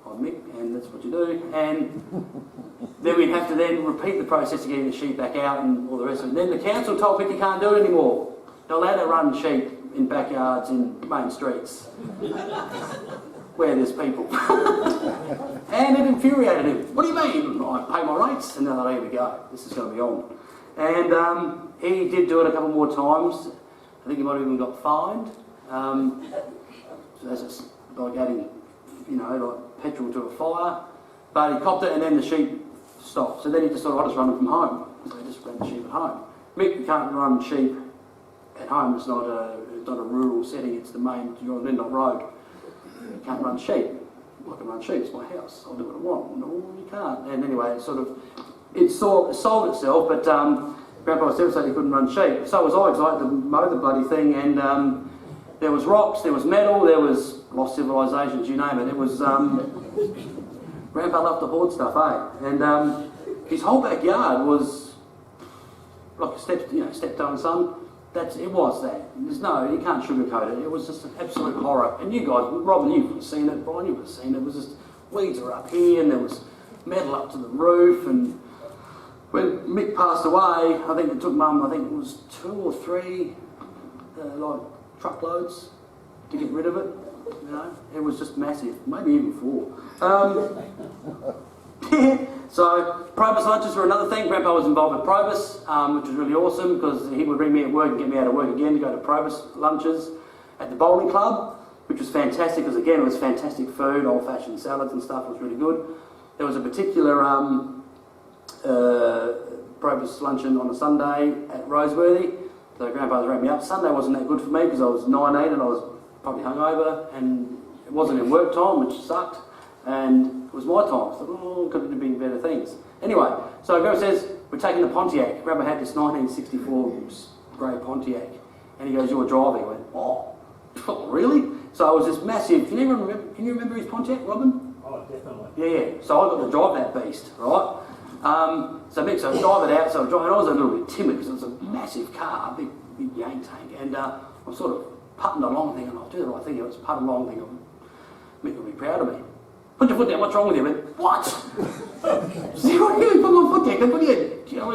I'm Mick and that's what you do. And then we'd have to then repeat the process of getting the sheep back out and all the rest of it. And then the council told Mick you can't do it anymore. They're allowed to run sheep in backyards in main streets where there's people. And it infuriated him. What do you mean? I pay my rates. And then, oh, here we go. This is going to be on. And he did do it a couple more times. I think he might have even got fined. So that's just like adding, like petrol to a fire. But he copped it and then the sheep stopped. So then he just thought, I'll just run them from home. So he just ran the sheep at home. Mick, you can't run sheep at home. It's not a rural setting. It's the main, you're on Lindott Road. You can't run sheep. I can run sheep, it's my house. I'll do what I want. No, you can't. And anyway, it solved itself, but Grandpa was devastated he couldn't run sheep. So was I, because I had to mow the bloody thing, and there was rocks, there was metal, there was lost civilizations, you name it. It was, Grandpa loved to hoard stuff, eh? And his whole backyard was like a stepdaughter son. It was that. You can't sugarcoat it. It was just an absolute horror. And you guys, Robin, you've seen it. Brian, you've seen it. It was just, weeds are up here, and there was metal up to the roof. And when Mick passed away, I think it took Mum, I think it was 2 or 3 like truckloads to get rid of it. You know, it was just massive, maybe even 4. So Probus lunches were another thing. Grandpa was involved with Probus, which was really awesome because he would bring me at work and get me out of work again to go to Probus lunches at the bowling club, which was fantastic because again it was fantastic food, old-fashioned salads and stuff. It was really good. There was a particular Probus luncheon on a Sunday at Roseworthy. So Grandpa's rang me up. Sunday wasn't that good for me because I was 19 and I was probably hungover and it wasn't in work time, which sucked. And it was my time. So, could have been better things. Anyway, so Grandpa says, we're taking the Pontiac. Grandpa had this 1964 grey Pontiac. And he goes, you're driving. I went, oh, really? So it was this massive, can you remember his Pontiac, Robin? Oh, definitely. Yeah. So I got to drive that beast, right? So Mick, so I drive it out, so I drive, and I was a little bit timid because it was a massive car, a big yank tank. And I'm sort of putting along thinking, I'll do the right thing. I was putting along thinking, Mick will be proud of me. Put your foot down, what's wrong with you? I went, what? See, what are you doing? Put my foot down. What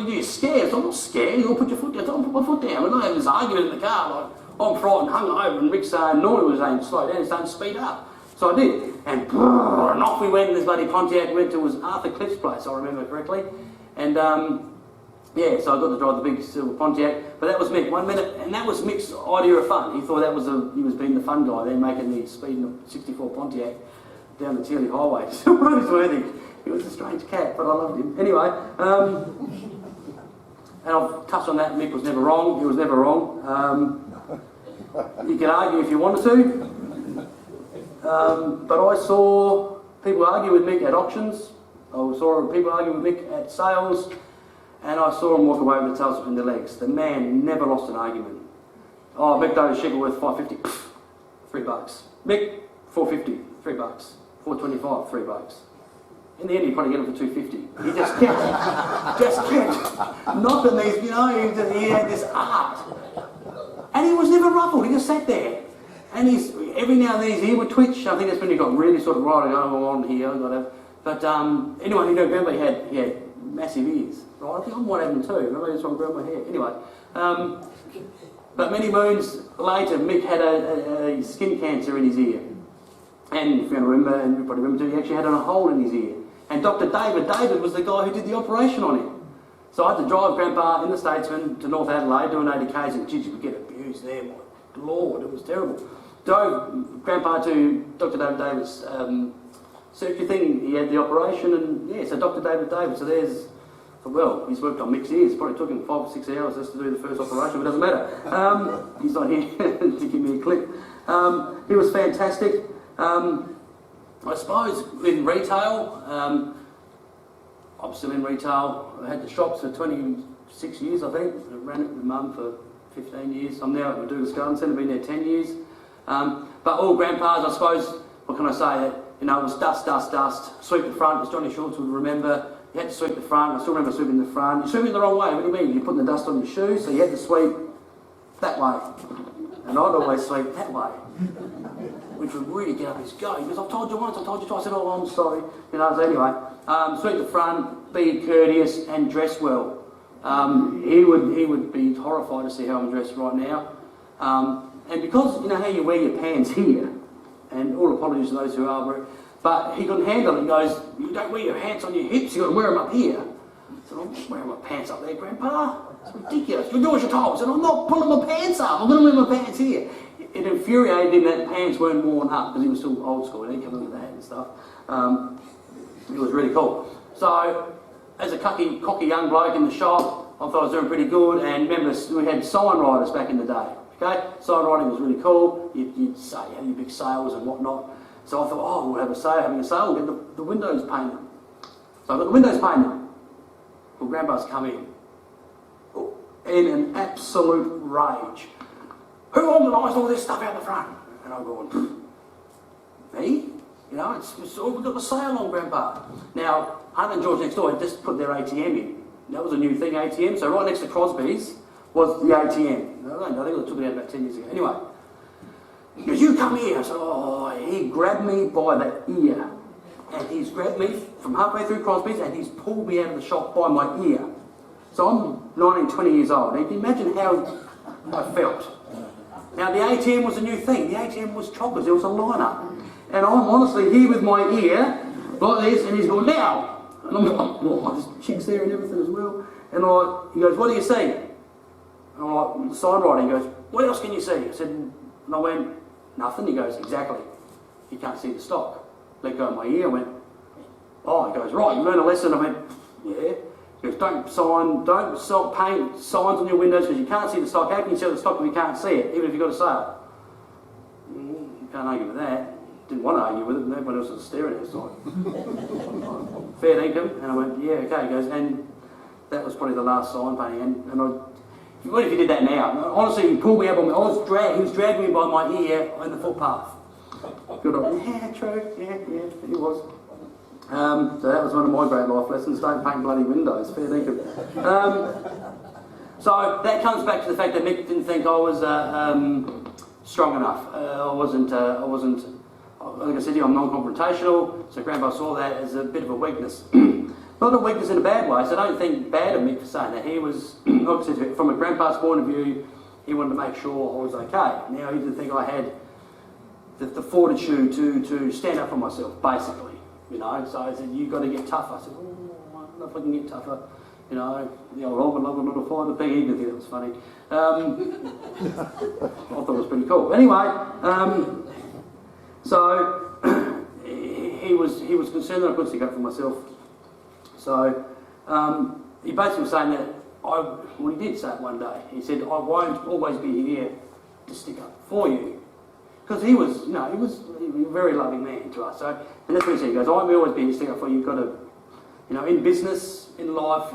are you scared? So I'm not scared. You'll put your foot down. So I'll put my foot down. We're not having this argument in the car. Like, I'm frightened, hungover, and Rick's saying, Norman was saying, slow down, he's saying, speed up. So I did. And off we went, and this bloody Pontiac went to, was Arthur Cliff's place, I remember correctly. And yeah, so I got to drive the big silver Pontiac. But that was Mick, 1 minute, and that was Mick's idea of fun. He thought that was he was being the fun guy there, making the speed in a 64 Pontiac down the Tealy Highway. So Roseworthy. He was a strange cat, but I loved him. Anyway, and I've touched on that, Mick was never wrong. He was never wrong. You can argue if you wanted to. But I saw people argue with Mick at auctions. I saw people argue with Mick at sales. And I saw him walk away with the tails between their legs. The man never lost an argument. Oh, Mick those sheep were worth $5.50. $3. Mick, $4.50. $3. $4.25. $3. In the end, he probably get them for $2.50. He just kept knocking these, you know, he had this art. And he was never ruffled, he just sat there. And every now and then his ear would twitch. I think that's when he got really sort of right on here, whatever. But anyone who knew Grandpa, he had massive ears. Right? I think I might have them too. Maybe that's why I growing my hair. Anyway. But many moons later, Mick had a skin cancer in his ear. And if you remember, and you probably remember too, he actually had a hole in his ear. And Dr. David was the guy who did the operation on him. So I had to drive Grandpa in the Statesman to North Adelaide doing 80 k's, and geez, you could get abused there, my Lord, it was terrible. Drove Grandpa to Dr. David's surgery thing. He had the operation, and yeah, so Dr. David. So there's, well, he's worked on Mick's ears. It probably took him 5 or 6 hours just to do the first operation, but it doesn't matter. He's not here to give me a clip. He was fantastic. I suppose in retail, I'm still in retail. I had the shops for 26 years, I think. I ran it with Mum for 15 years. I'm now at the Douglas Garden Centre, been there 10 years. But all grandpas, I suppose, what can I say? You know, it was dust. Sweep the front, as Johnny Schultz would remember. You had to sweep the front. I still remember sweeping the front. You sweep it the wrong way. What do you mean? You're putting the dust on your shoes, so you had to sweep that way. And I'd always sweep that way, which would really get up his goat. He goes, I've told you once, I've told you twice. I said, oh, I'm sorry. You know, so anyway, sweep the front, be courteous and dress well. He would be horrified to see how I'm dressed right now. And because, you know how you wear your pants here, and all apologies to those who are, but he couldn't handle it. He goes, you don't wear your pants on your hips, you've got to wear them up here. I said, I'm not wearing my pants up there, Grandpa. It's ridiculous. You're doing what you're told. I said, I'm not pulling my pants up. I'm going to wear my pants here. It infuriated him that pants weren't worn up because he was still old school and he came in with the hat and stuff. It was really cool. So, as a cocky young bloke in the shop, I thought I was doing pretty good. And remember, we had sign writers back in the day. Okay, sign writing was really cool. You'd say you had your big sales and whatnot. So I thought, oh, we'll have a sale. Having a sale, we'll get the windows painted. So I got the windows painted. Well, Grandpa's come in an absolute rage. Who organised all this stuff out the front? And I'm going, me? You know, we've got the sale on, Grandpa. Now, Hunt and George next door had just put their ATM in. That was a new thing, ATM. So right next to Crosby's was the ATM. I think they took it out about 10 years ago. Anyway, he goes, you come here. I said, oh, he grabbed me by the ear and he's grabbed me from halfway through Crosby's and he's pulled me out of the shop by my ear. So I'm 19, 20 years old. Now you can imagine how I felt. Now the ATM was a new thing. The ATM was chockers. There was a line-up. And I'm honestly here with my ear, like this, and he's going, now! And I'm like, oh, there's chicks there and everything as well. And he goes, what do you see? And I'm like, the sign writing. He goes, what else can you see? I said, and I went, nothing. He goes, exactly. You can't see the stock. Let go of my ear. I went, oh. He goes, right, you learned a lesson. I went, yeah. He goes, don't paint signs on your windows because you can't see the stock. How can you sell the stock if you can't see it, even if you've got a sale? You can't argue with that. Didn't want to argue with it, but everyone else was staring at us like, fair dinkum. And I went, yeah, okay. He goes, and that was probably the last sign painting. And what if you did that now? Honestly, he pulled me up on me. He was dragging me by my ear on the footpath. Good on. Yeah, true. Yeah, he was. So that was one of my great life lessons. Don't paint bloody windows. Fair dinkum. So that comes back to the fact that Mick didn't think I was strong enough. I wasn't. Like I said to you, I'm non-confrontational. So Grandpa saw that as a bit of a weakness. Not a weakness in a bad way. So I don't think bad of Mick for saying that. He was, like I said, from a grandpa's point of view, he wanted to make sure I was okay. Now he didn't think I had the fortitude to stand up for myself, basically. You know, so I said, you've got to get tougher. I said, oh, I don't know if I can get tougher. You know, the old Robin loving little fighter thing, he didn't think that was funny. I thought it was pretty cool. Anyway, so he was concerned that I couldn't stick up for myself. So he basically was saying that he did say it one day. He said, I won't always be here to stick up for you. Because he was a very loving man to us. So, and that's what he said. He goes, I won't always be here to stick up for you. You've got to, in business, in life,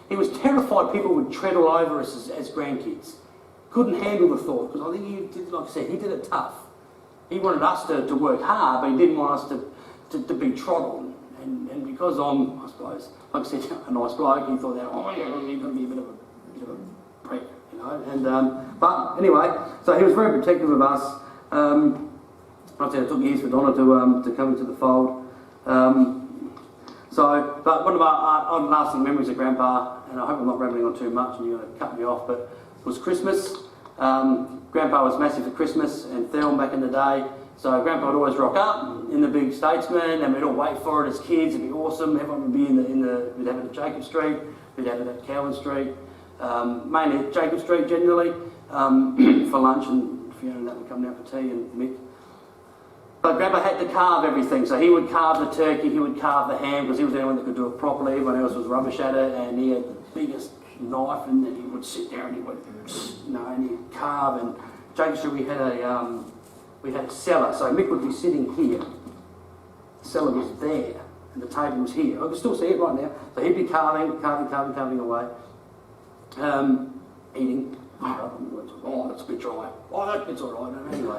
he was terrified people would tread all over us as grandkids. Couldn't handle the thought, because I think he did, like I said, he did it tough. He wanted us to work hard, but he didn't want us to be trodden. And because I'm, I suppose, like I said, a nice bloke, he thought that, you've got to be a bit of a prick, And but anyway, so he was very protective of us. Like I said, it took years for Donna to come into the fold. But one of our lasting memories of Grandpa, and I hope I'm not rambling on too much and you're going to cut me off, but was Christmas. Grandpa was massive for Christmas and Thelm back in the day. So Grandpa would always rock up in the big Statesman, and we'd all wait for it as kids. It'd be awesome. Everyone would be we'd have it at Jacob Street, we'd have it at Cowan Street, mainly at Jacob Street generally, for lunch, and Fiona and that would come down for tea and Mick. But Grandpa had to carve everything, so he would carve the turkey, he would carve the ham, because he was the only one that could do it properly. Everyone else was rubbish at it, and he had the biggest knife, and then he would sit there and he would, and he'd carve. And Jacob Street, we had a cellar, so Mick would be sitting here. The cellar was there, and the table was here. I can still see it right now. So he'd be carving away, eating. Oh, that's a bit dry. Oh, that bit's all right. Anyway,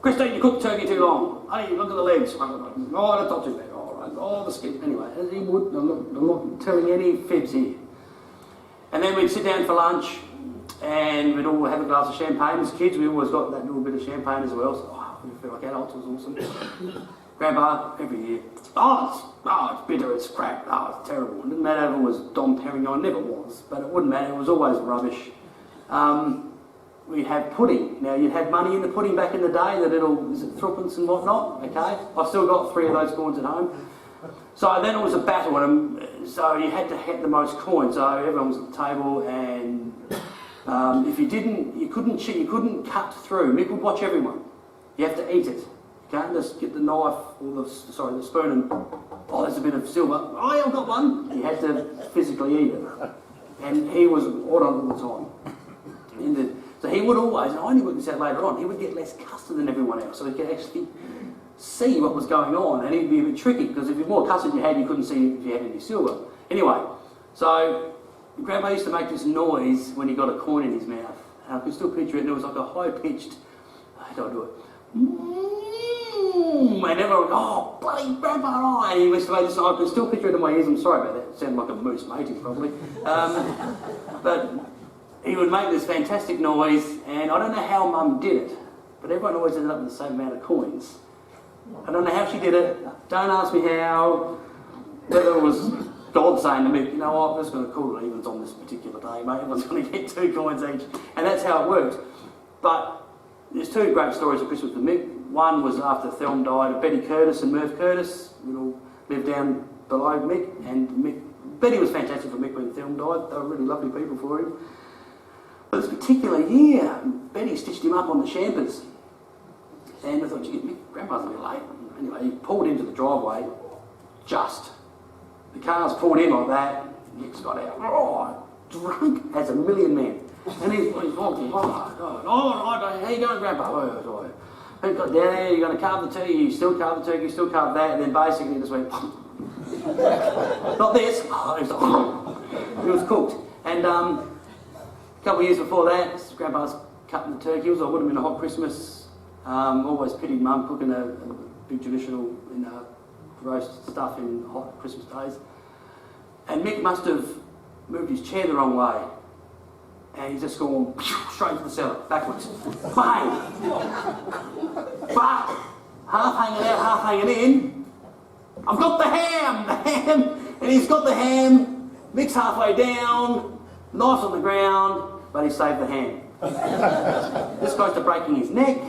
Christine, you cooked turkey too long. Hey, look at the legs. Oh, that's not too bad. All right. Oh, the skin. Anyway, as he would. I'm not telling any fibs here. And then we'd sit down for lunch, and we'd all have a glass of champagne. As kids, we always got that little bit of champagne as well. So, we feel like adults. It was awesome. Grandpa, every year. It's bitter, it's crap, it's terrible. It didn't matter if it was Dom Perignon, never was, but it wouldn't matter, it was always rubbish. We'd have pudding. Now, you'd have money in the pudding back in the day, the little, is it threepence and whatnot, okay? I've still got 3 of those coins at home. So then it was a battle, and so you had to have the most coins, so everyone was at the table, and if you didn't, you couldn't cheat, you couldn't cut through. Mick would watch everyone. You have to eat it. You can't just get the knife, or the spoon, and, there's a bit of silver. Oh, yeah, I've got one. You had to physically eat it. And he was all on all the time. So he would always, and I only worked this out later on, he would get less custard than everyone else, so he could actually see what was going on, and he'd be a bit tricky, because if the more custard you had, you couldn't see if you had any silver. Anyway, so Grandpa used to make this noise when he got a coin in his mouth. And I can still picture it, and it was like a high-pitched, how do I do it? And everyone would go, bloody Grandpa, and he used to make this, I can still picture it in my ears, I'm sorry about that, it sounded like a moose mating probably. But he would make this fantastic noise, and I don't know how Mum did it, but everyone always ended up with the same amount of coins. I don't know how she did it. Don't ask me how. Whether it was God saying to me, you know what, I'm just going to call it evens on this particular day, mate. Everyone's going to get 2 coins each. And that's how it works. But there's 2 great stories of Christmas with Mick. One was after Thelm died, Betty Curtis and Murph Curtis, lived down below Mick. And Betty was fantastic for Mick when Thelm died. They were really lovely people for him. But this particular year, Betty stitched him up on the champers. And I thought, gee, Mick, Grandpa's a bit late. Anyway, he pulled into the driveway, just. The car's pulled in like that, Mick's got out, drunk as a million men. And he's walking, oh God, how you going, Grandpa? Oh. And he got down there, you're going to carve the turkey, you still carve the turkey, you still carve that, and then basically he just went, not this, it was cooked. And a couple of years before that, Grandpa's cutting the turkey. It would have been a hot Christmas. Always pitied Mum cooking a big traditional roast stuff in hot Christmas days. And Mick must have moved his chair the wrong way. And he's just gone straight to the cellar, backwards. Bang! But half hanging out, half hanging in. I've got the ham! And he's got the ham. Mick's halfway down, knife on the ground, but he saved the ham. This guy's to breaking his neck.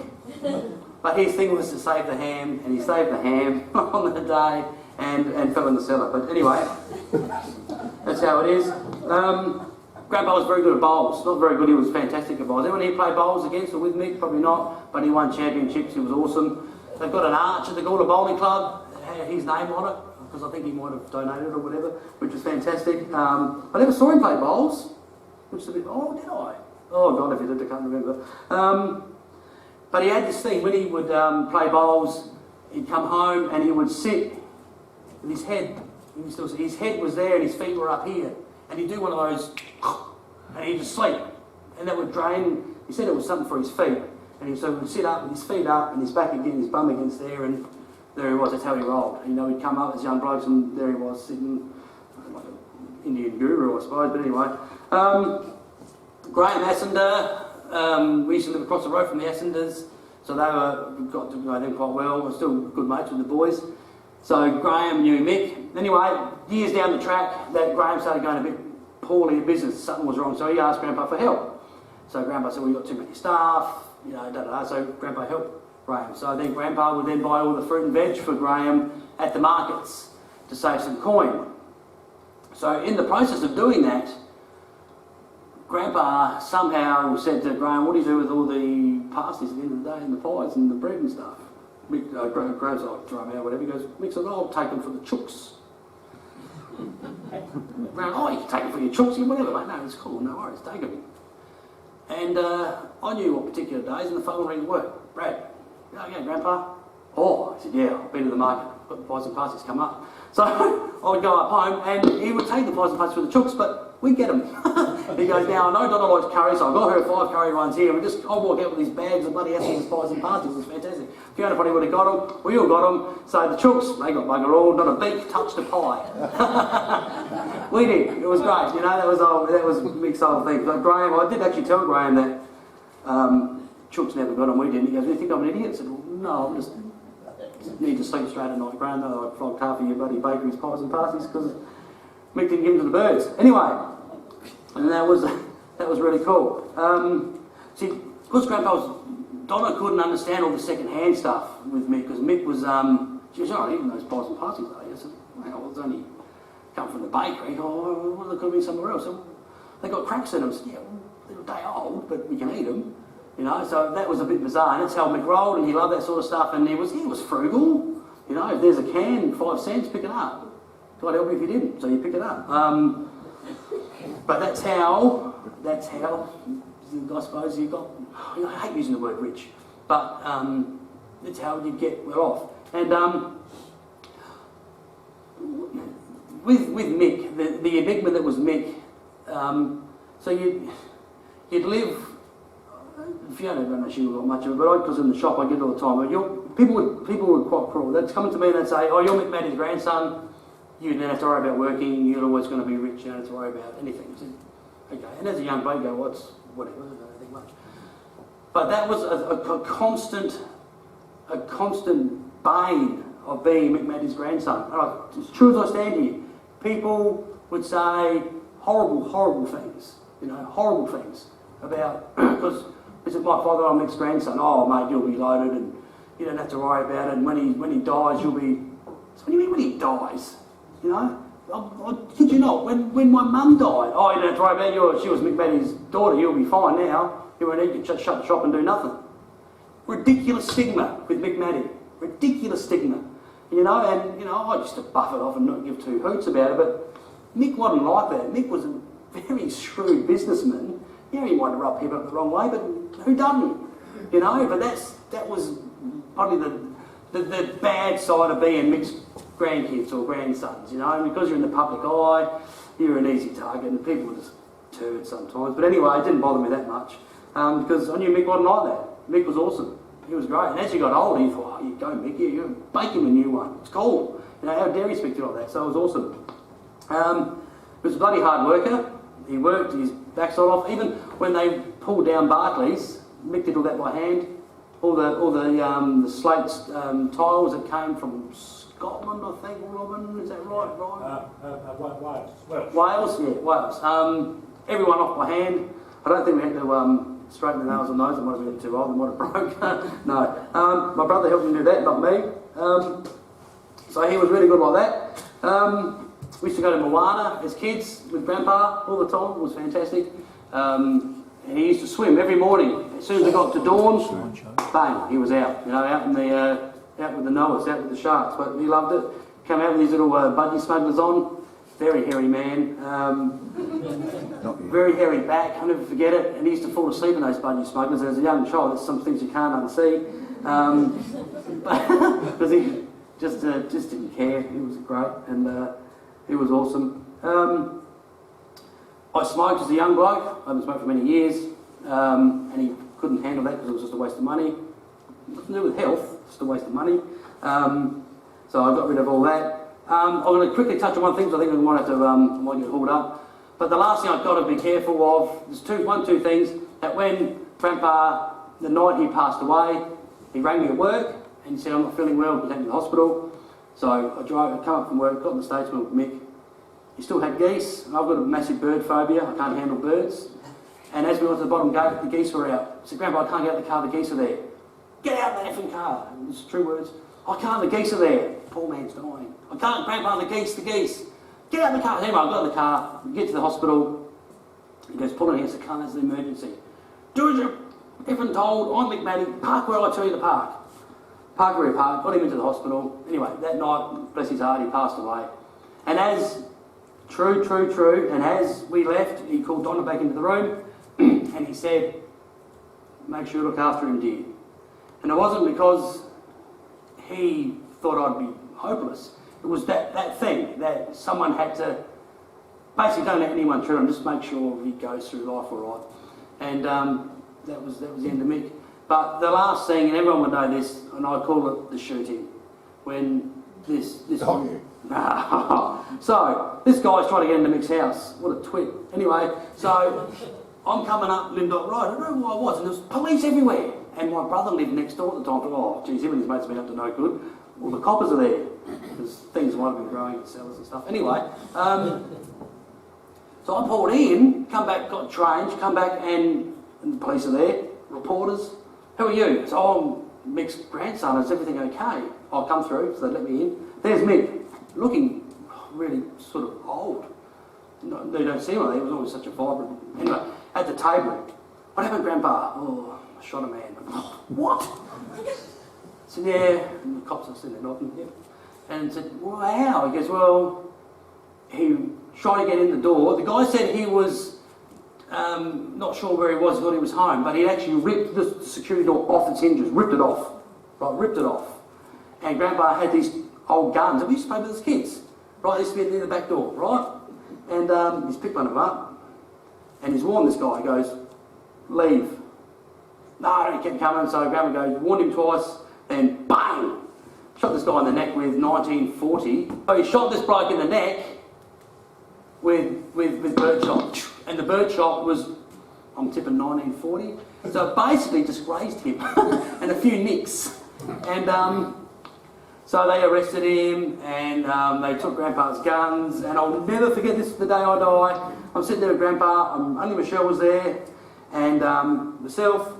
But his thing was to save the ham, and he saved the ham on the day and fell in the cellar. But anyway, that's how it is. Grandpa was very good at bowls. Not very good, he was fantastic at bowls. Anyone here played bowls against or with Mick? Probably not, but he won championships, he was awesome. They've got an arch at the Gawler Bowling Club, it had his name on it, because I think he might have donated or whatever, which was fantastic. I never saw him play bowls, which is a bit, oh, did I? Oh God, if he did, I can't remember. But he had this thing, when he would play bowls, he'd come home and he would sit with his head, his head was there and his feet were up here. And he'd do one of those, and he'd just sleep. And that would drain, he said it was something for his feet. And so he would sit up with his feet up and his back against, his bum against there, and there he was, that's how he rolled. He'd come up as young blokes and there he was sitting, like an Indian guru, I suppose, but anyway. Graham Assender, we used to live across the road from the Assenders, so got to know them quite well. We're still good mates with the boys. So Graham knew Mick. Anyway, years down the track, that Graham started going a bit poorly in business. Something was wrong, so he asked Grandpa for help. So Grandpa said, well, you've got too many staff, so Grandpa helped Graham. So then Grandpa would then buy all the fruit and veg for Graham at the markets to save some coin. So in the process of doing that, Grandpa somehow said to Graham, what do you do with all the pasties at the end of the day and the pies and the bread and stuff? Graham's like, throw them out, whatever. He goes, Mick says, I'll take them for the chooks. Graham, oh, you can take them for your chooks, whatever, mate. No, it's cool, no worries, take them. And I knew what particular days, and the phone rang at work. Brad, okay, Grandpa? Oh, I said, yeah, I've been to the market, got the pies and pasties come up. So I would go up home, and he would take the pies and pasties for the chooks, but we'd get them. He goes, now I know Donna likes curry, so I've got her 5 curry ones here. I'll walk out with these bags of bloody Assenders pies and pasties. It's fantastic. Fiona probably would have got them. We all got them. So the chooks, they got bugger all. Not a beak touched a pie. We did. It was great. That was Mick's whole thing. But Graham, I did actually tell Graham that chooks never got them. We didn't. He goes, do you think I'm an idiot? I said, well, no, I'm just need to sleep straight at night, Graham. No, I flogged half of your bloody bakeries, pies and pasties because Mick didn't give them to the birds. Anyway. And that was really cool. See, because Grandpa Donna couldn't understand all the second-hand stuff with Mick, because Mick was, she was, oh, even those pies and pasties, though. I said, well, it's only come from the bakery. Oh, well, they could have been somewhere else. So they got cracks in them. I said, yeah, well, they're a day old, but we can eat them. So that was a bit bizarre. And that's how Mick rolled, and he loved that sort of stuff, and he was frugal. If there's a can, 5 cents, pick it up. God help you if you didn't, so you pick it up. But that's how, I suppose you got, I hate using the word rich, but that's how you get well off. And with Mick, the enigma that was Mick, so you'd live, Fiona, I don't know she got much of it, but because in the shop I get it all the time, but people were quite cruel. They'd come to me and they'd say, oh, you're Mik Mattei's grandson, you don't have to worry about working, you're always going to be rich, you don't have to worry about anything. So, okay, and as a young bloke, whatever, I don't think much. But that was a constant a constant bane of being Mik Mattei's grandson. As true as I stand here, people would say horrible things, horrible things about, because this is my father, I'm Mik's grandson. Oh, mate, you'll be loaded and you don't have to worry about it. And when he dies, you'll be... So what do you mean when he dies? I kid you not, when my mum died, oh, you don't have to worry about it, she was Mik Mattei's daughter, you'll be fine now. You won't need to shut the shop and do nothing. Ridiculous stigma with Mik Mattei. Ridiculous stigma. I used to buff it off and not give two hoots about it, but Mik wasn't like that. Mik was a very shrewd businessman. He wanted to rub people up the wrong way, but who doesn't? But that was probably the bad side of being Mik's grandkids or grandsons, because you're in the public eye, you're an easy target, and people were just turds sometimes. But anyway, it didn't bother me that much, because I knew Mik wasn't like that. Mik was awesome. He was great. And as you got older, you thought, oh, you go, Mik, you're making a new one. It's cool. How dare he speak to you like that? So it was awesome. He was a bloody hard worker. He worked his backside off. Even when they pulled down Barclays, Mik did all that by hand. All the Slate tiles that came from Scotland, I think, Robin, is that right, Wales. Wales, yeah, Wales. Everyone off by hand. I don't think we had to straighten the nails on those. It might have been too old, they might have broke. No. My brother helped me do that, not me. So he was really good like that. We used to go to Moana as kids with Grandpa all the time. It was fantastic. And he used to swim every morning. As soon as it got to dawn, bang, he was out. Out with the Noahs, out with the sharks. But he loved it. Come out with these little budgie smugglers on. Very hairy man. Very hairy back. I'll never forget it. And he used to fall asleep in those budgie smugglers. As a young child, there's some things you can't unsee. Because he just didn't care. He was great, and he was awesome. I smoked as a young bloke. I haven't smoked for many years, and he couldn't handle that because it was just a waste of money. Nothing to do with health, just a waste of money. So I got rid of all that. I'm going to quickly touch on one thing, because I think we might have to might get hauled up. But the last thing I've got to be careful of, there's two things, that when Grandpa, the night he passed away, he rang me at work and he said, I'm not feeling well, he was in the hospital. So I come up from work, got in the Statesman with Mik. He still had geese, and I've got a massive bird phobia, I can't handle birds. And as we went to the bottom gate, the geese were out. I said, Grandpa, I can't get out of the car, the geese are there. Get out of the effing car. It's true words. I can't, the geese are there. Poor man's dying. I can't, Grandpa, the geese. Get out of the car. Anyway, I got in the car, get to the hospital. He goes, pull in against the car, that's the emergency. Do as you're effing told, I'm Mik Mattei, park where I tell you to park. Park where he parked, got him into the hospital. Anyway, that night, bless his heart, he passed away. And as, true, and as we left, he called Donna back into the room, and he said, make sure you look after him, dear. And it wasn't because he thought I'd be hopeless. It was that thing, that someone had to, basically don't let anyone treat him, just make sure he goes through life all right. And that was the end of Mik. But the last thing, and everyone would know this, and I call it the shooting, when this So, this guy's trying to get into Mik's house. What a twit. Anyway, so I'm coming up Lindop Road. I don't know who I was, and there was police everywhere. And my brother lived next door at the time. I thought, oh, geez, him and his mates have been up to no good. All the coppers are there, because things might have been growing in cellars and stuff. Anyway, so I pulled in, come back, got changed, come back, and the police are there, reporters. Who are you? So, oh, I'm Mik's grandson. Is everything okay? I'll come through, so they let me in. There's Mik, looking really sort of old. No, they don't seem like that. He was always such a vibrant. Anyway, at the table, what happened, Grandpa? Oh, I shot a man. Oh, what? I said, yeah. And the cops are sitting there nodding. Yeah. And said, well, how? He goes, well, he tried to get in the door. The guy said he was not sure where he was, thought he was home, but he actually ripped the security door off its hinges, ripped it off. Right, ripped it off. And Grandpa had these old guns that we used to play with as kids. Right, they used to be near the back door, right? And he's picked one of them up, and he's warned this guy. He goes, leave. No, he kept coming, so Grandpa goes, warned him twice, then bang! Shot this guy in the neck with 1940. Oh, he shot this bloke in the neck with birdshot. And the birdshot was, I'm tipping 1940. So it basically just grazed him, and a few nicks. And so they arrested him, and they took Grandpa's guns, and I'll never forget this the day I die. I'm sitting there with Grandpa, only Michelle was there, and myself,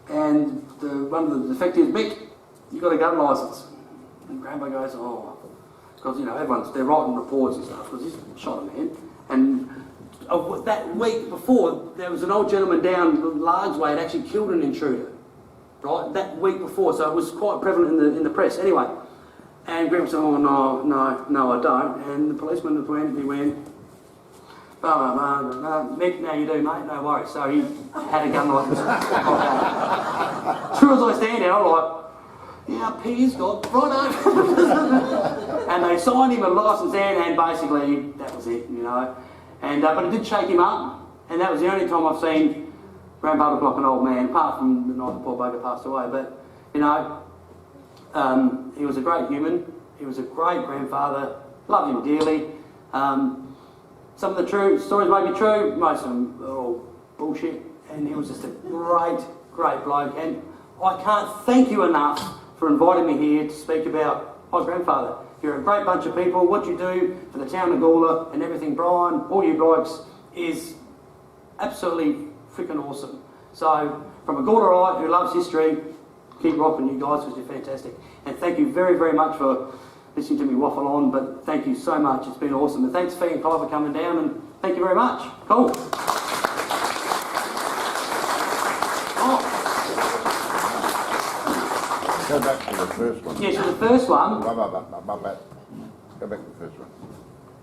and one of the defectives, Mik, you got a gun licence? And Grandpa goes, oh, because, you know, they're writing reports and stuff, because he's shot a man. And that week before, there was an old gentleman down Largs Way had actually killed an intruder, right? That week before, so it was quite prevalent in the press. Anyway, and Grandpa said, oh, no, I don't. And the policeman went, Mik, now you do, mate, no worries. So he had a gun licence. True as I stand there, I'm like, yeah, P's got righto. And they signed him a licence and basically that was it, you know. And but it did shake him up, and that was the only time I've seen Grandpa look like an old man, apart from the night the poor bugger passed away. But, you know, he was a great human. He was a great grandfather. Loved him dearly. Some of the true stories may be true, most of them are all bullshit. And he was just a great, great bloke. And I can't thank you enough for inviting me here to speak about my grandfather. You're a great bunch of people. What you do for the town of Gawler and everything, Brian, all you blokes, is absolutely freaking awesome. So, from a Gawlerite who loves history, keep rocking, you guys, because you're fantastic. And thank you very, very much for listening to me waffle on, but thank you so much. It's been awesome. And thanks, Fee and Clive, for coming down, and thank you very much. Cool. Go back to the first one. Yeah, so the first one. Go back to the first one.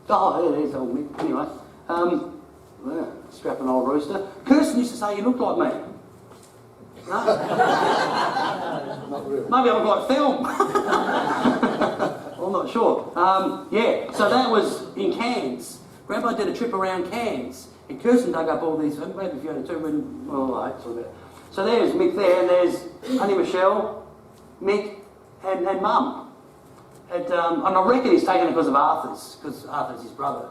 Oh, yeah, there's old Mik. Anyway, well, strapping old rooster. Kirsten used to say you look like me. No? Not really. Maybe I've got film. I'm not sure. Yeah, so that was in Cairns. Grandpa did a trip around Cairns, and Kirsten dug up all these, maybe Fiona too, when, so there's Mik there, and there's Auntie Michelle, Mik, and Mum. And I reckon he's taken it because of Arthur's, because Arthur's his brother.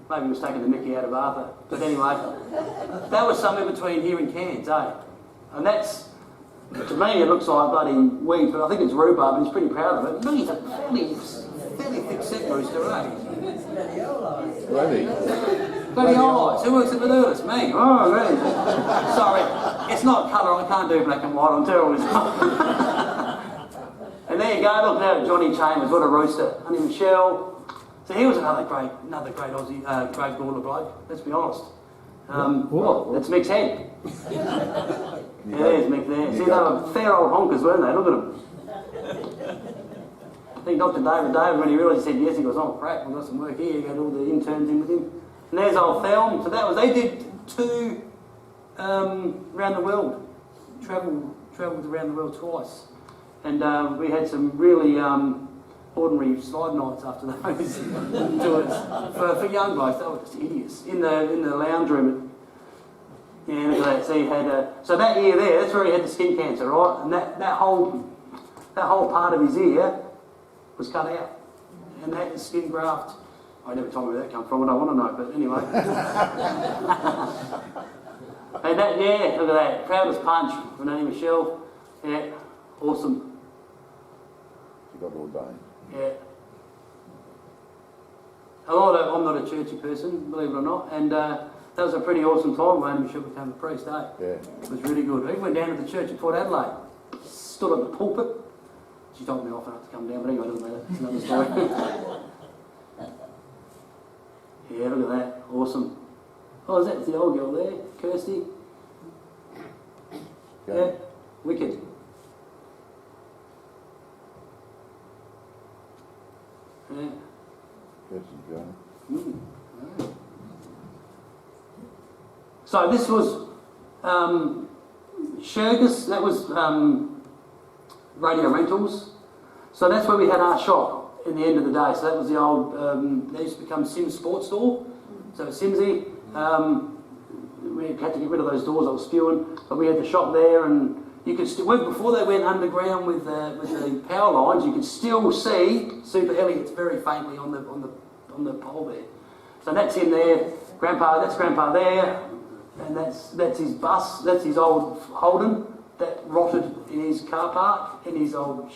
Maybe he was taking the Mickey out of Arthur. But anyway, that was somewhere between here and Cairns, eh? And that's, to me, it looks like bloody weed, but I think it's rhubarb, and he's pretty proud of it. Look, he's a fairly thick set rooster, eh? Ready? Bloody eyes. Who works at Madulas? Me. Oh, really? Sorry, it's not colour. I can't do black and white. I'm terrible with And there you go. Look now at Johnny Chambers. What a rooster. Auntie Michelle. So he was another great Aussie, great Gawler bloke. Let's be honest. That's Mik's head. Yeah, there's Mik there. See, they were fair old honkers, weren't they? Look at them. I think Dr. David, when he realised, he said yes, he goes, oh crap, we've got some work here. He got all the interns in with him. And there's old Thelm. So that was, they did 2 around the world. Travelled around the world twice. And we had some really ordinary slide nights after those tours. For young blokes, they were just idiots. In the lounge room. Yeah, look at that. So he had so that ear there, that's where he had the skin cancer, right? And that whole part of his ear was cut out. And that skin graft, I never told me where that come from, I don't want to know, but anyway. And that, yeah, look at that. Proudest punch from Auntie Michelle. Yeah, awesome. You got ordained. Yeah. I'm not a churchy person, believe it or not, and that was a pretty awesome time when Auntie Michelle became a priest, eh? Yeah. It was really good. I even went down to the church at Port Adelaide, stood on the pulpit. She told me off and I had to come down, but anyway, it doesn't matter. It's another story. Yeah, look at that. Awesome. Oh, that's the old girl there, Kirsty. Yeah, wicked. Yeah. Kirsten Jones. Yeah. So this was Shergus, that was Radio Rentals. So that's where we had our shop in the end of the day. So that was the old, they used to become Sims Sports Store. So Simsy, we had to get rid of those doors that were spewing, but we had the shop there, and you could still, before they went underground with the power lines, you could still see Super Elliott's very faintly on the pole there. So that's in there. Grandpa, that's Grandpa there, and that's his bus. That's his old Holden that rotted in his car park, in his yard.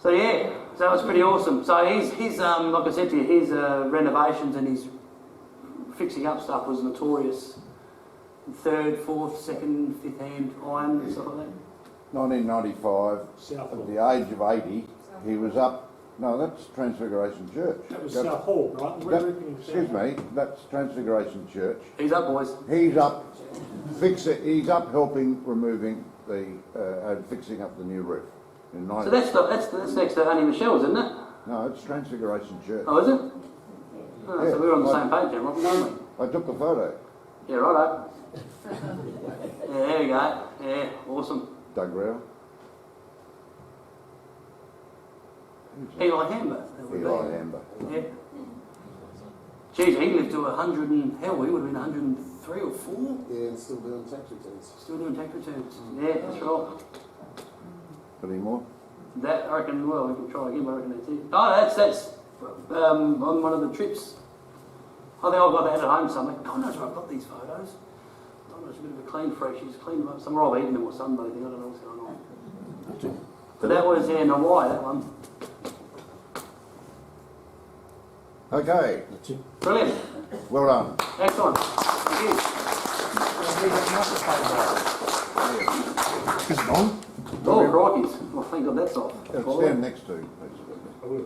So yeah, so it was pretty awesome. So his like I said to you, his renovations and his fixing up stuff was notorious. Third, fourth, second, fifth hand iron and stuff like that. 1995, South at Hall. the age of 80, he was up. No, that's Transfiguration Church. That was That's- South Hall, right? Excuse me, that's Transfiguration Church. He's up, boys. He's up, he's up helping removing the, fixing up the new roof. In So that's next to Annie Michelle's, isn't it? No, it's Transfiguration Church. Oh, is it? Oh, Yeah, so we were on the I- same page then, Rob, weren't I took the photo. we? Yeah, righto. Yeah, there we go. Yeah, awesome. Doug Rao. Eli Hamber. that would be. Eli Amber. Yeah. Geez, he lived to 100 and hell, he would have been 103 or 4. Yeah, and still doing tax returns. Still doing tax returns. Yeah, that's right. Any more? That I reckon. Well, we can try again. But I reckon that's it. Oh, that's on one of the trips. I think I've got that at home somewhere. God knows where I've got these photos. God knows, a bit of a clean fresh. He's cleaned them up somewhere. I've eaten them or somebody. I don't know what's going on. But that was in Hawaii. That one. Okay, That's it. Brilliant. well done. Excellent. Thank you. Is it on? Oh, crikeys. Well, thank God that's off. Stand next to. I will.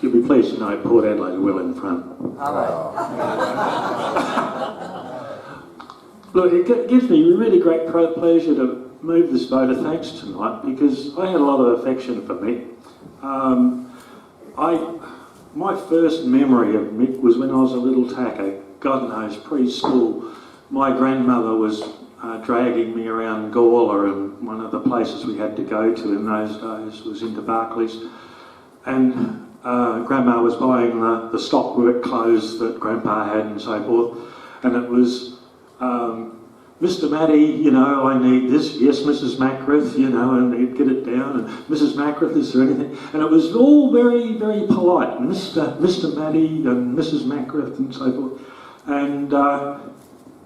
You'll be pleased to know Port Adelaide are well in front. Are Look, it gives me really great pleasure to move this vote of thanks tonight because I had a lot of affection for Mick. My first memory of Mick was when I was a little tacker, God knows, preschool. My grandmother was dragging me around Gawler, and one of the places we had to go to in those days was into Barclays. And Grandma was buying the stock work clothes that Grandpa had and so forth. And it was, Mr. Mattei, you know, I need this. Yes, Mrs. Mackworth, you know, and they'd get it down. And Mrs. Mackworth, is there anything? And it was all very, very polite. Mr. Mattei and Mrs. Mackworth and so forth. And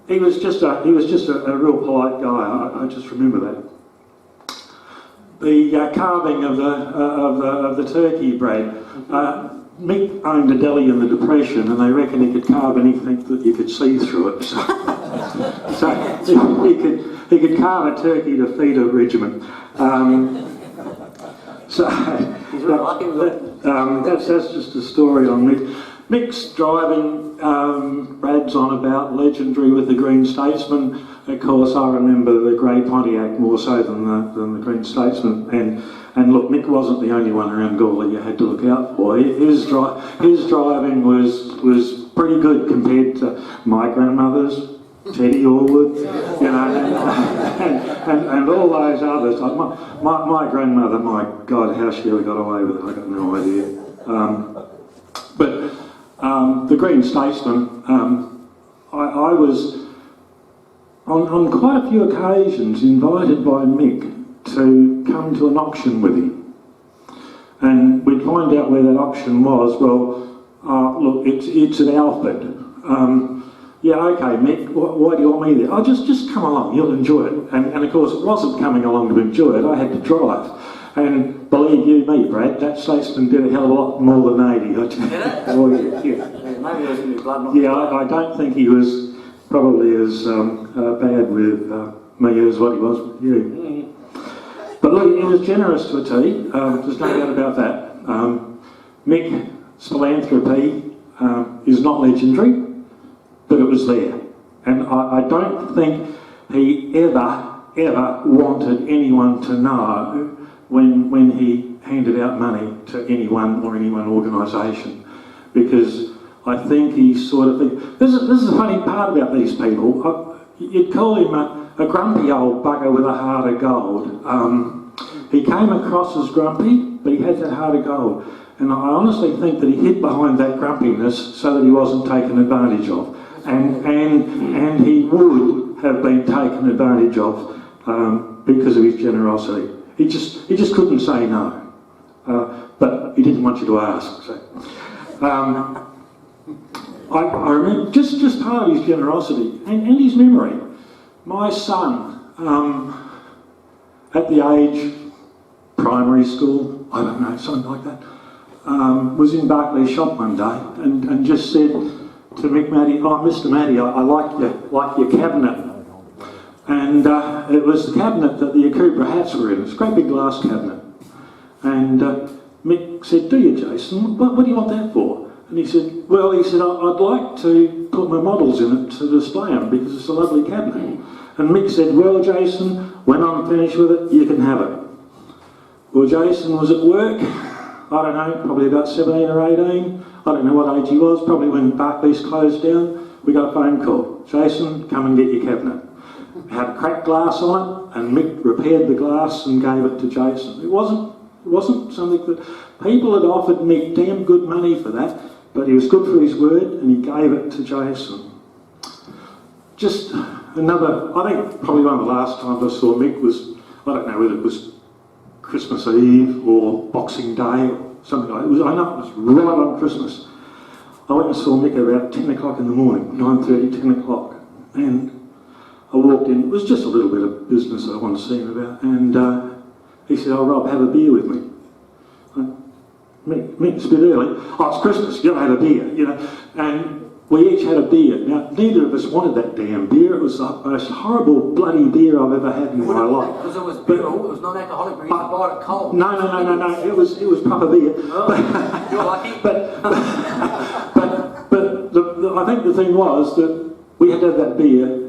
he was just a real polite guy. I just remember that. The carving of the turkey, Brad. Mick owned a deli in the Depression, and they reckon he could carve anything that you could see through it. So he could carve a turkey to feed a regiment. He's really lucky with it. That's just a story on Mick. Mick's driving, Brad's on about legendary with the Green Statesman. Of course, I remember the grey Pontiac more so than the Green Statesman. And look, Mick wasn't the only one around Gawler you had to look out for. His driving was pretty good compared to my grandmother's, Teddy Allwood, you know, and all those others. Like my grandmother, my God, how she ever got away with it, I got no idea. But the Green Statesman, I was on quite a few occasions invited by Mick to come to an auction with him, and we'd find out where that auction was. Well, look, it's at Alfred. Yeah, okay, Mick, why do you want me there? Oh, just come along, you'll enjoy it. And of course, it wasn't coming along to enjoy it, I had to drive. And believe you me, Brad, that Statesman did a hell of a lot more than 80. Did it? Oh, yeah. Yeah, maybe there's going to be blood. Yeah, I don't think he was probably as bad with me as what he was with you. But look, he was generous to a T, there's no doubt about that. Mick's philanthropy is not legendary, but it was there. And I don't think he ever wanted anyone to know when he handed out money to anyone or any one organisation, because I think he sort of this is the funny part about these people. You'd call him a grumpy old bugger with a heart of gold. He came across as grumpy, but he had that heart of gold. And I honestly think that he hid behind that grumpiness so that he wasn't taken advantage of. And he would have been taken advantage of because of his generosity. He just couldn't say no. But he didn't want you to ask. So. I remember just part of his generosity and his memory. My son, at the age, primary school, I don't know, something like that, was in Barclay's shop one day and just said to Mik Mattei, "Oh, Mr. Mattei, I like your cabinet." And it was the cabinet that the Akubra hats were in. It was a great big glass cabinet. And Mick said, "Do you, Jason? What do you want that for?" And he said, I'd like to put my models in it to display them because it's a lovely cabinet. And Mick said, "Well, Jason, when I'm finished with it, you can have it." Well, Jason was at work, I don't know, probably about 17 or 18. I don't know what age he was, probably when Barclays closed down. We got a phone call. "Jason, come and get your cabinet." Had a cracked glass on it, and Mick repaired the glass and gave it to Jason. It wasn't something that people had offered Mick damn good money for that, but he was good for his word and he gave it to Jason. Just another, I think probably one of the last times I saw Mick was, I don't know whether it was Christmas Eve or Boxing Day or something like that. I know it was right on Christmas. I went and saw Mick about 10 o'clock in the morning, 9:30, 10 o'clock, and I walked in. It was just a little bit of business I wanted to see him about, and he said, "Oh, Rob, have a beer with me." Mick, it's a bit early. "Oh, it's Christmas, you gotta have a beer," you know. And we each had a beer. Now, neither of us wanted that damn beer. It was the most horrible, bloody beer I've ever had in my life. Because it was beer, it was non-alcoholic, we used to buy it cold. No. It was proper beer. Oh, you're lucky. But I think the thing was that we had to have that beer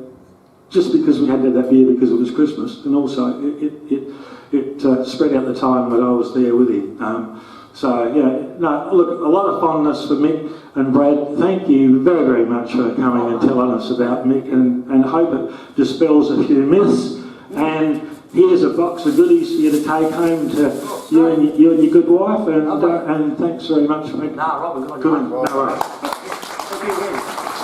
just because we had to have that beer because it was Christmas, and also it spread out the time that I was there with him. Look, a lot of fondness for Mick and Brad. Thank you very, very much for coming and telling us about Mick, and hope it dispels a few myths. And here's a box of goodies for you to take home to you and your good wife, and thanks very much, Mick. Nah, Rob, Good. No worries. Thank you again.